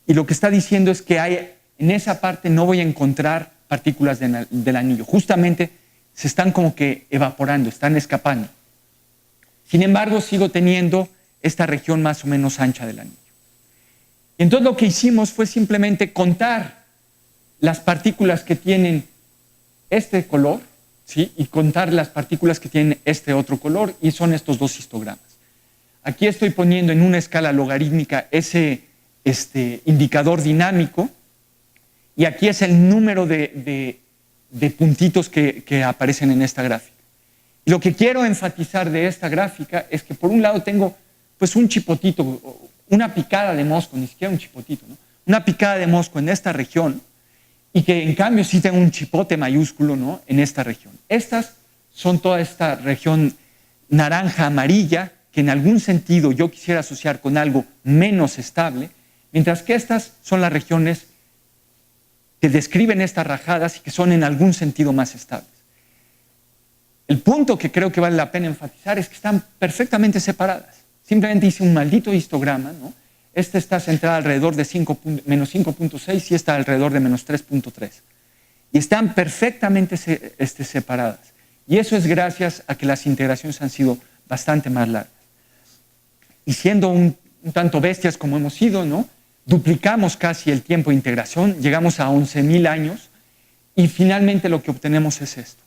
y lo que está diciendo es que en esa parte no voy a encontrar partículas del anillo, justamente se están como que evaporando, están escapando. Sin embargo, sigo teniendo esta región más o menos ancha del anillo. Y entonces lo que hicimos fue simplemente contar las partículas que tienen este color, ¿sí? Y contar las partículas que tienen este otro color, y son estos dos histogramas. Aquí estoy poniendo en una escala logarítmica ese indicador dinámico, y aquí es el número de puntitos que aparecen en esta gráfica. Y lo que quiero enfatizar de esta gráfica es que por un lado tengo pues un chipotito, una picada de mosco, ni siquiera un chipotito, ¿no? Una picada de mosco en esta región, y que en cambio sí tengo un chipote mayúsculo, ¿no?, en esta región. Estas son toda esta región naranja-amarilla, que en algún sentido yo quisiera asociar con algo menos estable, mientras que estas son las regiones que describen estas rajadas y que son en algún sentido más estables. El punto que creo que vale la pena enfatizar es que están perfectamente separadas. Simplemente hice un maldito histograma, ¿no? Este está centrado alrededor de menos 5.6 y está alrededor de menos 3.3. Y están perfectamente separadas. Y eso es gracias a que las integraciones han sido bastante más largas. Y siendo un tanto bestias como hemos sido, ¿no?, duplicamos casi el tiempo de integración, llegamos a 11.000 años, y finalmente lo que obtenemos es esto.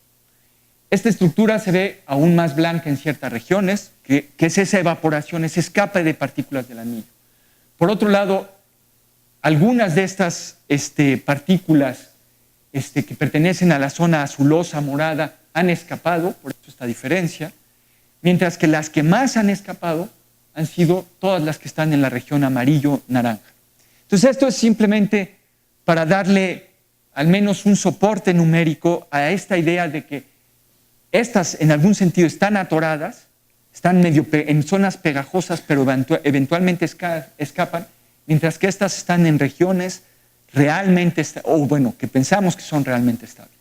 Esta estructura se ve aún más blanca en ciertas regiones, que es esa evaporación, ese escape de partículas del anillo. Por otro lado, algunas de estas partículas que pertenecen a la zona azulosa, morada, han escapado, por eso esta diferencia, mientras que las que más han escapado han sido todas las que están en la región amarillo-naranja. Entonces esto es simplemente para darle al menos un soporte numérico a esta idea de que estas en algún sentido están atoradas, están en zonas pegajosas, pero eventualmente escapan, mientras que estas están en regiones realmente, que pensamos que son realmente estables.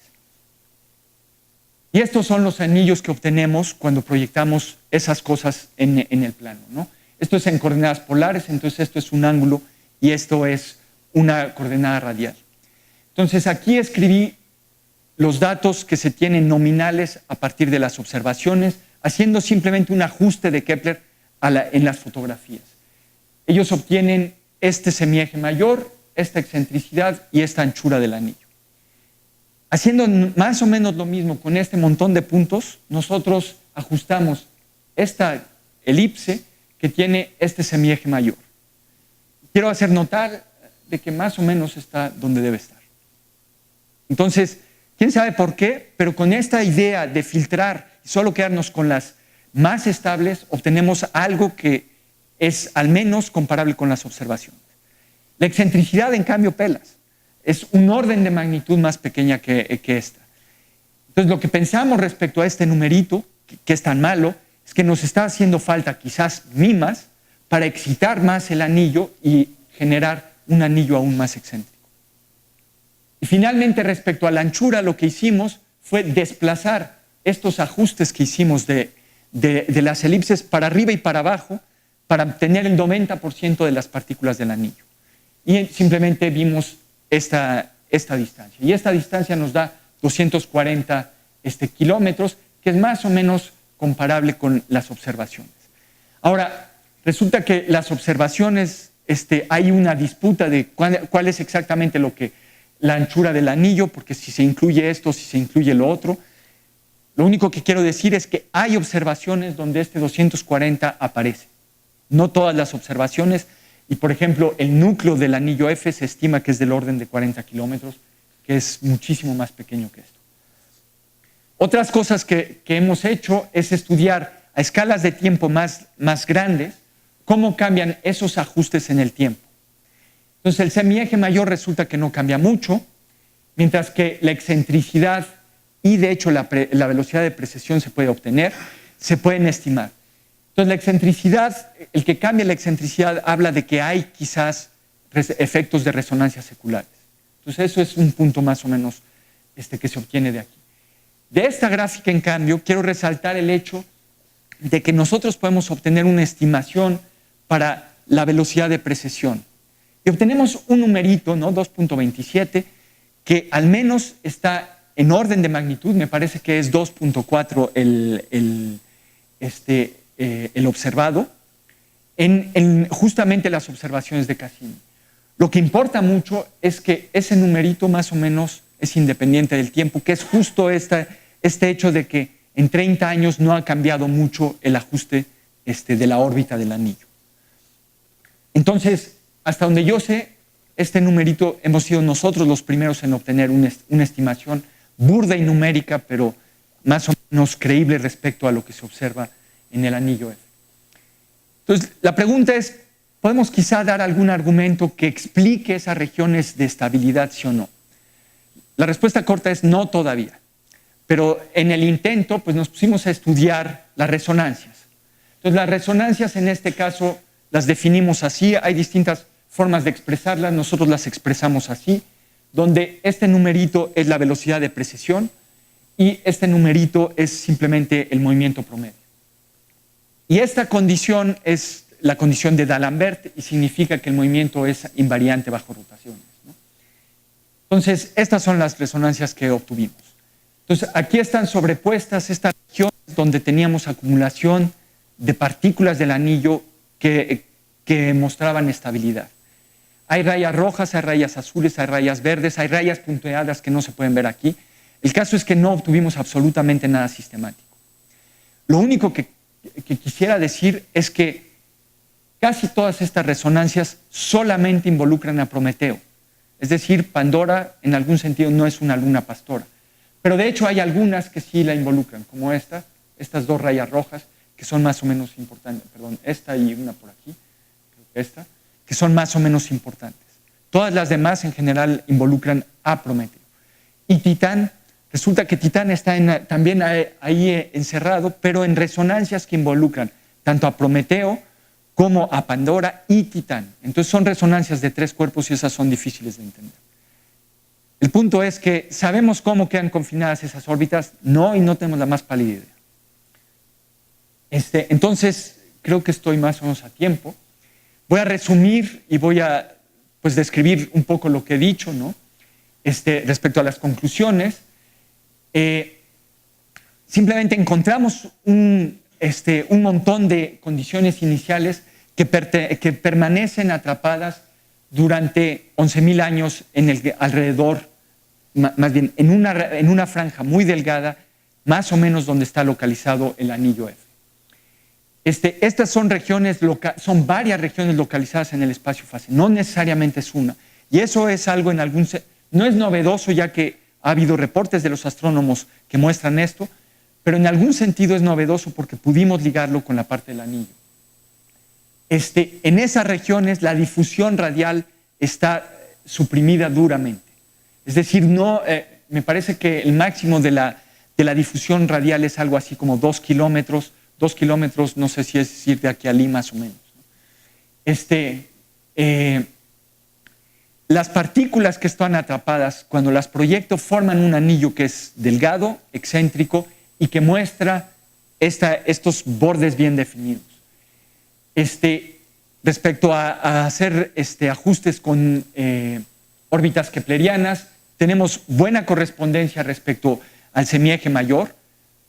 Y estos son los anillos que obtenemos cuando proyectamos esas cosas en el plano, ¿no? Esto es en coordenadas polares, entonces esto es un ángulo y esto es una coordenada radial. Entonces aquí escribí los datos que se tienen nominales a partir de las observaciones, haciendo simplemente un ajuste de Kepler en las fotografías. Ellos obtienen este semieje mayor, esta excentricidad y esta anchura del anillo. Haciendo más o menos lo mismo con este montón de puntos, nosotros ajustamos esta elipse que tiene este semieje mayor. Quiero hacer notar de que más o menos está donde debe estar. Entonces, quién sabe por qué, pero con esta idea de filtrar y solo quedarnos con las más estables, obtenemos algo que es al menos comparable con las observaciones. La excentricidad, en cambio, pelas. Es un orden de magnitud más pequeña que esta. Entonces, lo que pensamos respecto a este numerito, que es tan malo, es que nos está haciendo falta quizás mimas para excitar más el anillo y generar un anillo aún más excéntrico. Y finalmente, respecto a la anchura, lo que hicimos fue desplazar estos ajustes que hicimos de las elipses para arriba y para abajo para obtener el 90% de las partículas del anillo. Y simplemente vimos esta distancia. Y esta distancia nos da 240 kilómetros, que es más o menos comparable con las observaciones. Ahora, resulta que las observaciones, hay una disputa de cuál es exactamente la anchura del anillo, porque si se incluye esto, si se incluye lo otro. Lo único que quiero decir es que hay observaciones donde 240 aparece. No todas las observaciones, y por ejemplo, el núcleo del anillo F se estima que es del orden de 40 kilómetros, que es muchísimo más pequeño que esto. Otras cosas que hemos hecho es estudiar a escalas de tiempo más grandes cómo cambian esos ajustes en el tiempo. Entonces, el semieje mayor resulta que no cambia mucho, mientras que la excentricidad y, de hecho, la velocidad de precesión se puede obtener, se pueden estimar. Entonces, la excentricidad, el que cambia la excentricidad habla de que hay quizás efectos de resonancia seculares. Entonces, eso es un punto más o menos que se obtiene de aquí. De esta gráfica, en cambio, quiero resaltar el hecho de que nosotros podemos obtener una estimación para la velocidad de precesión. Y obtenemos un numerito, ¿no? 2.27, que al menos está en orden de magnitud, me parece que es 2.4 el observado, en justamente las observaciones de Cassini. Lo que importa mucho es que ese numerito más o menos es independiente del tiempo, que es justo este hecho de que en 30 años no ha cambiado mucho el ajuste de la órbita del anillo. Entonces, hasta donde yo sé, este numerito hemos sido nosotros los primeros en obtener una estimación burda y numérica, pero más o menos creíble respecto a lo que se observa en el anillo F. Entonces, la pregunta es, ¿podemos quizá dar algún argumento que explique esas regiones de estabilidad, sí o no? La respuesta corta es no todavía, pero en el intento pues nos pusimos a estudiar las resonancias. Entonces, las resonancias en este caso las definimos así, hay distintas formas de expresarlas, nosotros las expresamos así, donde este numerito es la velocidad de precesión y este numerito es simplemente el movimiento promedio. Y esta condición es la condición de D'Alembert y significa que el movimiento es invariante bajo rotaciones, ¿no? Entonces, estas son las resonancias que obtuvimos. Entonces, aquí están sobrepuestas estas regiones donde teníamos acumulación de partículas del anillo que mostraban estabilidad. Hay rayas rojas, hay rayas azules, hay rayas verdes, hay rayas punteadas que no se pueden ver aquí. El caso es que no obtuvimos absolutamente nada sistemático. Lo único que quisiera decir es que casi todas estas resonancias solamente involucran a Prometeo. Es decir, Pandora en algún sentido no es una luna pastora. Pero de hecho hay algunas que sí la involucran, como estas dos rayas rojas, que son más o menos importantes. Perdón, esta y una por aquí, creo que esta, que son más o menos importantes. Todas las demás en general involucran a Prometeo. Y Titán, resulta que Titán está también ahí encerrado, pero en resonancias que involucran tanto a Prometeo como a Pandora y Titán. Entonces son resonancias de 3 cuerpos y esas son difíciles de entender. El punto es que ¿sabemos cómo quedan confinadas esas órbitas? No, y no tenemos la más pálida idea. Entonces, creo que estoy más o menos a tiempo. Voy a resumir y voy a describir un poco lo que he dicho, ¿no? Respecto a las conclusiones. Simplemente encontramos un montón de condiciones iniciales que permanecen atrapadas durante 11.000 años alrededor, más bien en una franja muy delgada, más o menos donde está localizado el anillo F. Estas son son varias regiones localizadas en el espacio-fase, no necesariamente es una. Y eso es algo no es novedoso, ya que ha habido reportes de los astrónomos que muestran esto, pero en algún sentido es novedoso porque pudimos ligarlo con la parte del anillo. En esas regiones la difusión radial está suprimida duramente. Es decir, me parece que el máximo de la difusión radial es algo así como 2 kilómetros. 2 kilómetros, no sé si es ir de aquí a Lima más o menos. Las partículas que están atrapadas, cuando las proyecto, forman un anillo que es delgado, excéntrico y que muestra estos bordes bien definidos. Respecto a hacer ajustes con órbitas keplerianas, tenemos buena correspondencia respecto al semieje mayor.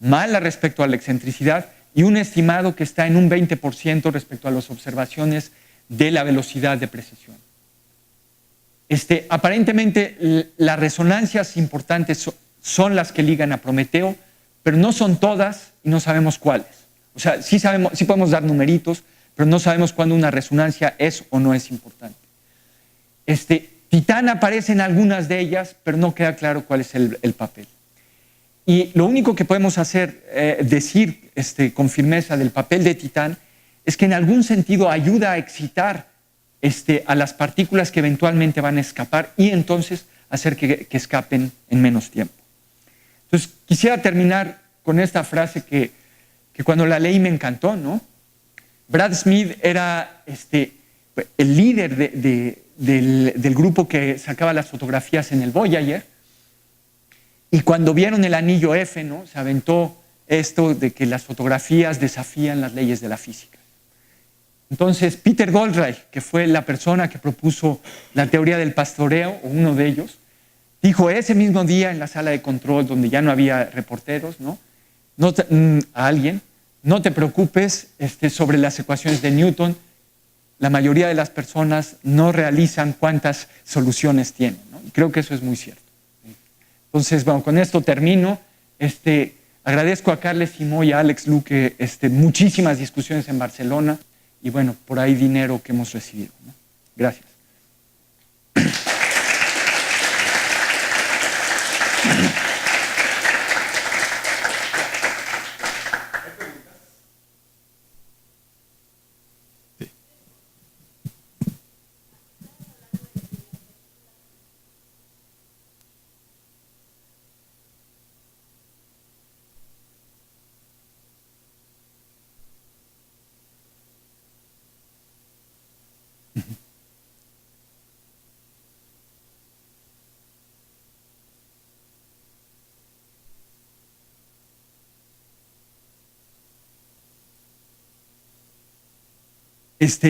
mala respecto a la excentricidad y un estimado que está en un 20% respecto a las observaciones de la velocidad de precesión. Aparentemente las resonancias importantes son las que ligan a Prometeo, pero no son todas y no sabemos cuáles. O sea, sí podemos dar numeritos, pero no sabemos cuándo una resonancia es o no es importante. Titán aparece en algunas de ellas, pero no queda claro cuál es el papel. Y lo único que podemos decir con firmeza del papel de Titán es que en algún sentido ayuda a excitar a las partículas que eventualmente van a escapar y entonces hacer que escapen en menos tiempo. Entonces, quisiera terminar con esta frase que cuando la leí me encantó, ¿no? Brad Smith era el líder del grupo que sacaba las fotografías en el Voyager, y cuando vieron el anillo F, ¿no?, se aventó esto de que las fotografías desafían las leyes de la física. Entonces, Peter Goldreich, que fue la persona que propuso la teoría del pastoreo, o uno de ellos, dijo ese mismo día en la sala de control, donde ya no había reporteros, ¿no?, a alguien: no te preocupes sobre las ecuaciones de Newton, la mayoría de las personas no realizan cuántas soluciones tienen, ¿no? Y creo que eso es muy cierto. Entonces, bueno, con esto termino. Agradezco a Carles Simó y a Alex Luque muchísimas discusiones en Barcelona y, bueno, por ahí dinero que hemos recibido, ¿no? Gracias.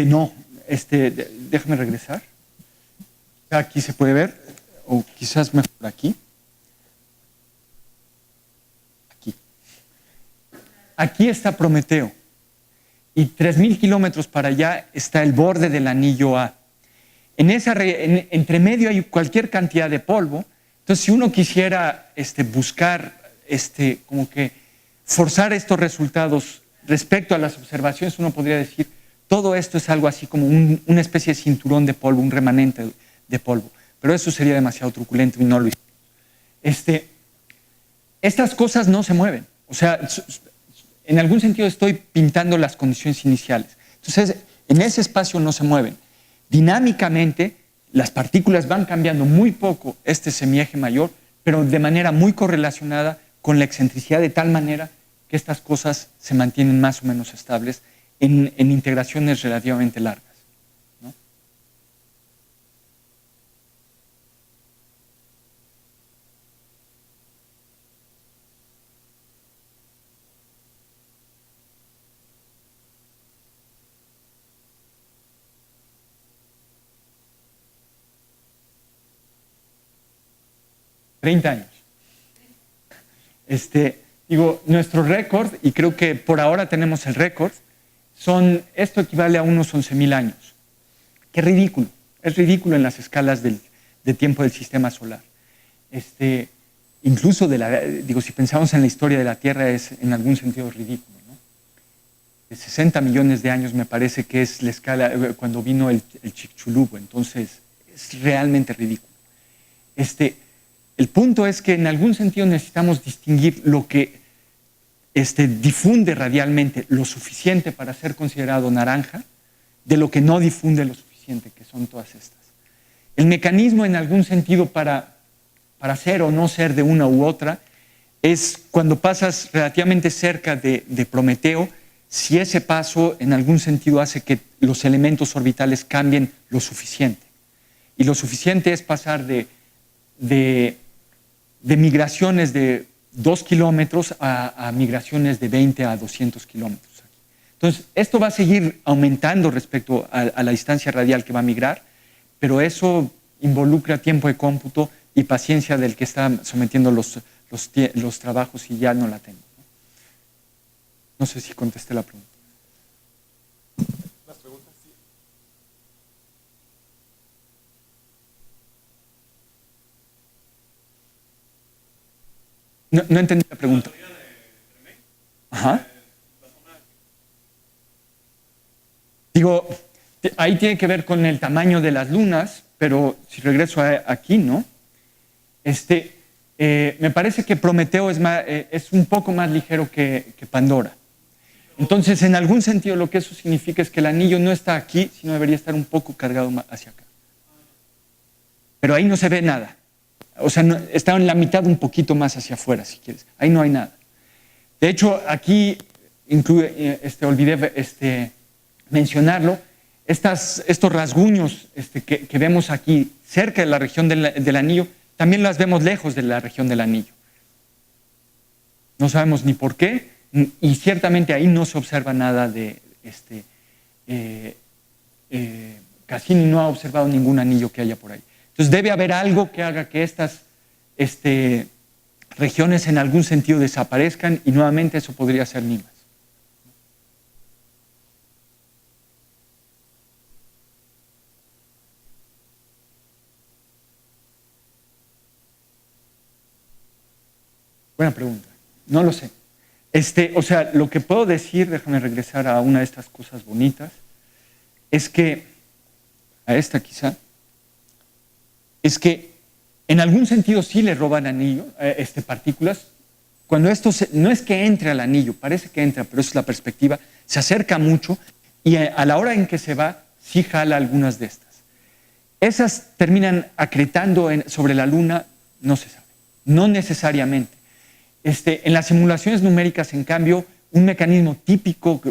No, déjame regresar. Aquí se puede ver, o quizás mejor aquí. Aquí está Prometeo, y 3,000 kilómetros para allá está el borde del anillo A. Entre medio hay cualquier cantidad de polvo. Entonces, si uno quisiera buscar, como que forzar estos resultados respecto a las observaciones, uno podría decir: todo esto es algo así como una especie de cinturón de polvo, un remanente de polvo. Pero eso sería demasiado truculento y no lo hicimos. Estas cosas no se mueven. O sea, en algún sentido estoy pintando las condiciones iniciales. Entonces, en ese espacio no se mueven. Dinámicamente, las partículas van cambiando muy poco semieje mayor, pero de manera muy correlacionada con la excentricidad, de tal manera que estas cosas se mantienen más o menos estables en integraciones relativamente largas, ¿no? $30 años. Nuestro récord, y creo que por ahora tenemos el récord, esto equivale a unos 11,000 años. Qué ridículo. Es ridículo en las escalas de tiempo del sistema solar. Incluso si pensamos en la historia de la Tierra, es en algún sentido ridículo, ¿no? De 60 millones de años me parece que es la escala cuando vino el Chicxulub. Entonces es realmente ridículo. El punto es que en algún sentido necesitamos distinguir lo que difunde radialmente lo suficiente para ser considerado naranja de lo que no difunde lo suficiente, que son todas estas. El mecanismo en algún sentido para ser o no ser de una u otra es cuando pasas relativamente cerca de Prometeo, si ese paso en algún sentido hace que los elementos orbitales cambien lo suficiente. Y lo suficiente es pasar de migraciones de 2 kilómetros a migraciones de 20 a 200 kilómetros. Entonces, esto va a seguir aumentando respecto a la distancia radial que va a migrar, pero eso involucra tiempo de cómputo y paciencia del que está sometiendo los trabajos, y ya no la tengo, ¿no? No sé si contesté la pregunta. ¿Las preguntas? Sí. No entendí la pregunta. Ajá. Digo, ahí tiene que ver con el tamaño de las lunas, pero si regreso aquí, ¿no? Me parece que Prometeo es un poco más ligero que Pandora. Entonces, en algún sentido, lo que eso significa es que el anillo no está aquí, sino debería estar un poco cargado hacia acá. Pero ahí no se ve nada. O sea, está en la mitad un poquito más hacia afuera, si quieres. Ahí no hay nada. De hecho, aquí olvidé mencionarlo, estos rasguños que vemos aquí cerca de la región del anillo, también las vemos lejos de la región del anillo. No sabemos ni por qué, y ciertamente ahí no se observa nada de Cassini no ha observado ningún anillo que haya por ahí. Entonces debe haber algo que haga que estas regiones en algún sentido desaparezcan, y nuevamente eso podría ser Nimas. Buena pregunta. No lo sé. O sea, lo que puedo decir, déjame regresar a una de estas cosas bonitas, es que, a esta quizá, es que en algún sentido sí le roban anillo, partículas. Cuando esto no es que entre al anillo, parece que entra, pero esa es la perspectiva, se acerca mucho y a la hora en que se va, sí jala algunas de estas. Esas terminan acretando sobre la Luna, no se sabe, no necesariamente. En las simulaciones numéricas, en cambio, un mecanismo típico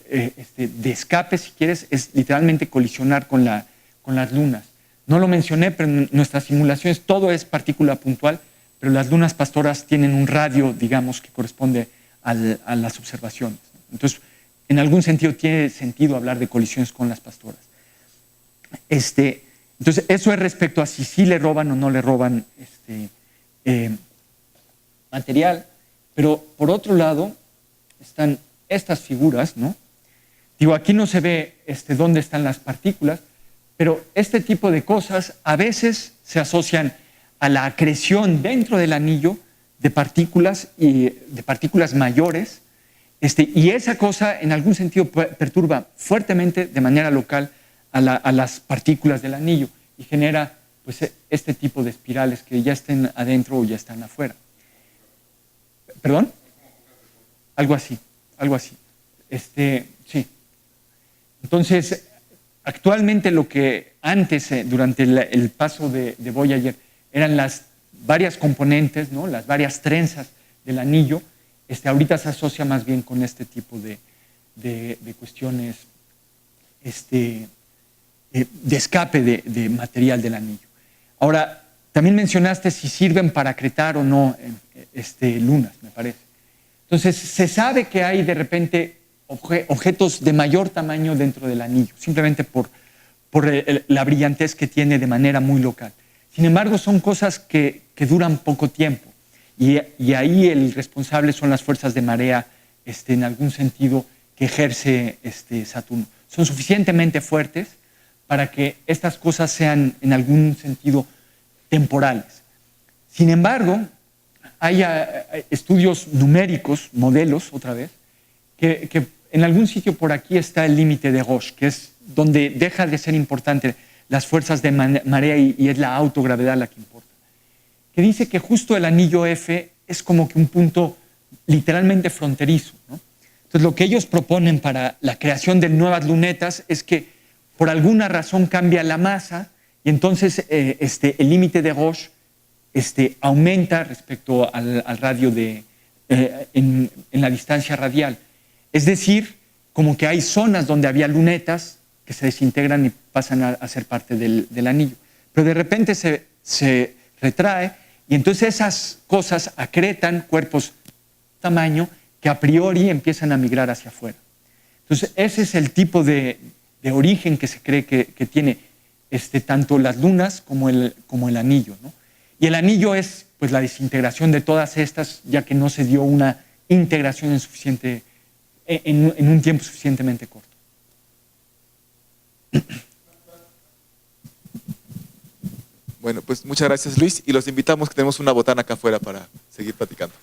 de escape, si quieres, es literalmente colisionar con las lunas. No lo mencioné, pero en nuestras simulaciones todo es partícula puntual, pero las lunas pastoras tienen un radio, digamos, que corresponde a las observaciones. Entonces, en algún sentido tiene sentido hablar de colisiones con las pastoras. Entonces, eso es respecto a si sí le roban o no le roban material, pero por otro lado están estas figuras, ¿no? Digo, aquí no se ve dónde están las partículas, pero este tipo de cosas a veces se asocian a la acreción dentro del anillo de partículas mayores, y esa cosa en algún sentido perturba fuertemente de manera local a las partículas del anillo y genera pues este tipo de espirales que ya estén adentro o ya están afuera. ¿Perdón? Algo así. Sí. Entonces, actualmente lo que antes, durante el paso de Voyager, eran las varias componentes, ¿no? Las varias trenzas del anillo, ahorita se asocia más bien con este tipo de cuestiones de escape de material del anillo. Ahora, también mencionaste si sirven para acretar o no lunas, me parece. Entonces, se sabe que hay de repente objetos de mayor tamaño dentro del anillo, simplemente por la brillantez que tiene de manera muy local. Sin embargo, son cosas que duran poco tiempo, y ahí el responsable son las fuerzas de marea, en algún sentido, que ejerce Saturno. Son suficientemente fuertes para que estas cosas sean en algún sentido temporales. Sin embargo, hay estudios numéricos, modelos otra vez, que en algún sitio por aquí está el límite de Roche, que es donde deja de ser importante las fuerzas de marea y es la autogravedad la que importa. Que dice que justo el anillo F es como que un punto literalmente fronterizo, ¿no? Entonces, lo que ellos proponen para la creación de nuevas lunetas es que por alguna razón cambia la masa y entonces el límite de Roche aumenta respecto al radio en la distancia radial. Es decir, como que hay zonas donde había lunetas que se desintegran y pasan a ser parte del anillo. Pero de repente se retrae y entonces esas cosas acretan cuerpos de tamaño que a priori empiezan a migrar hacia afuera. Entonces ese es el tipo de origen que se cree que tiene tanto las lunas como el anillo, ¿no? Y el anillo es pues la desintegración de todas estas, ya que no se dio una integración en suficiente en un tiempo suficientemente corto. Bueno, pues muchas gracias, Luis, y los invitamos, que tenemos una botana acá afuera para seguir platicando.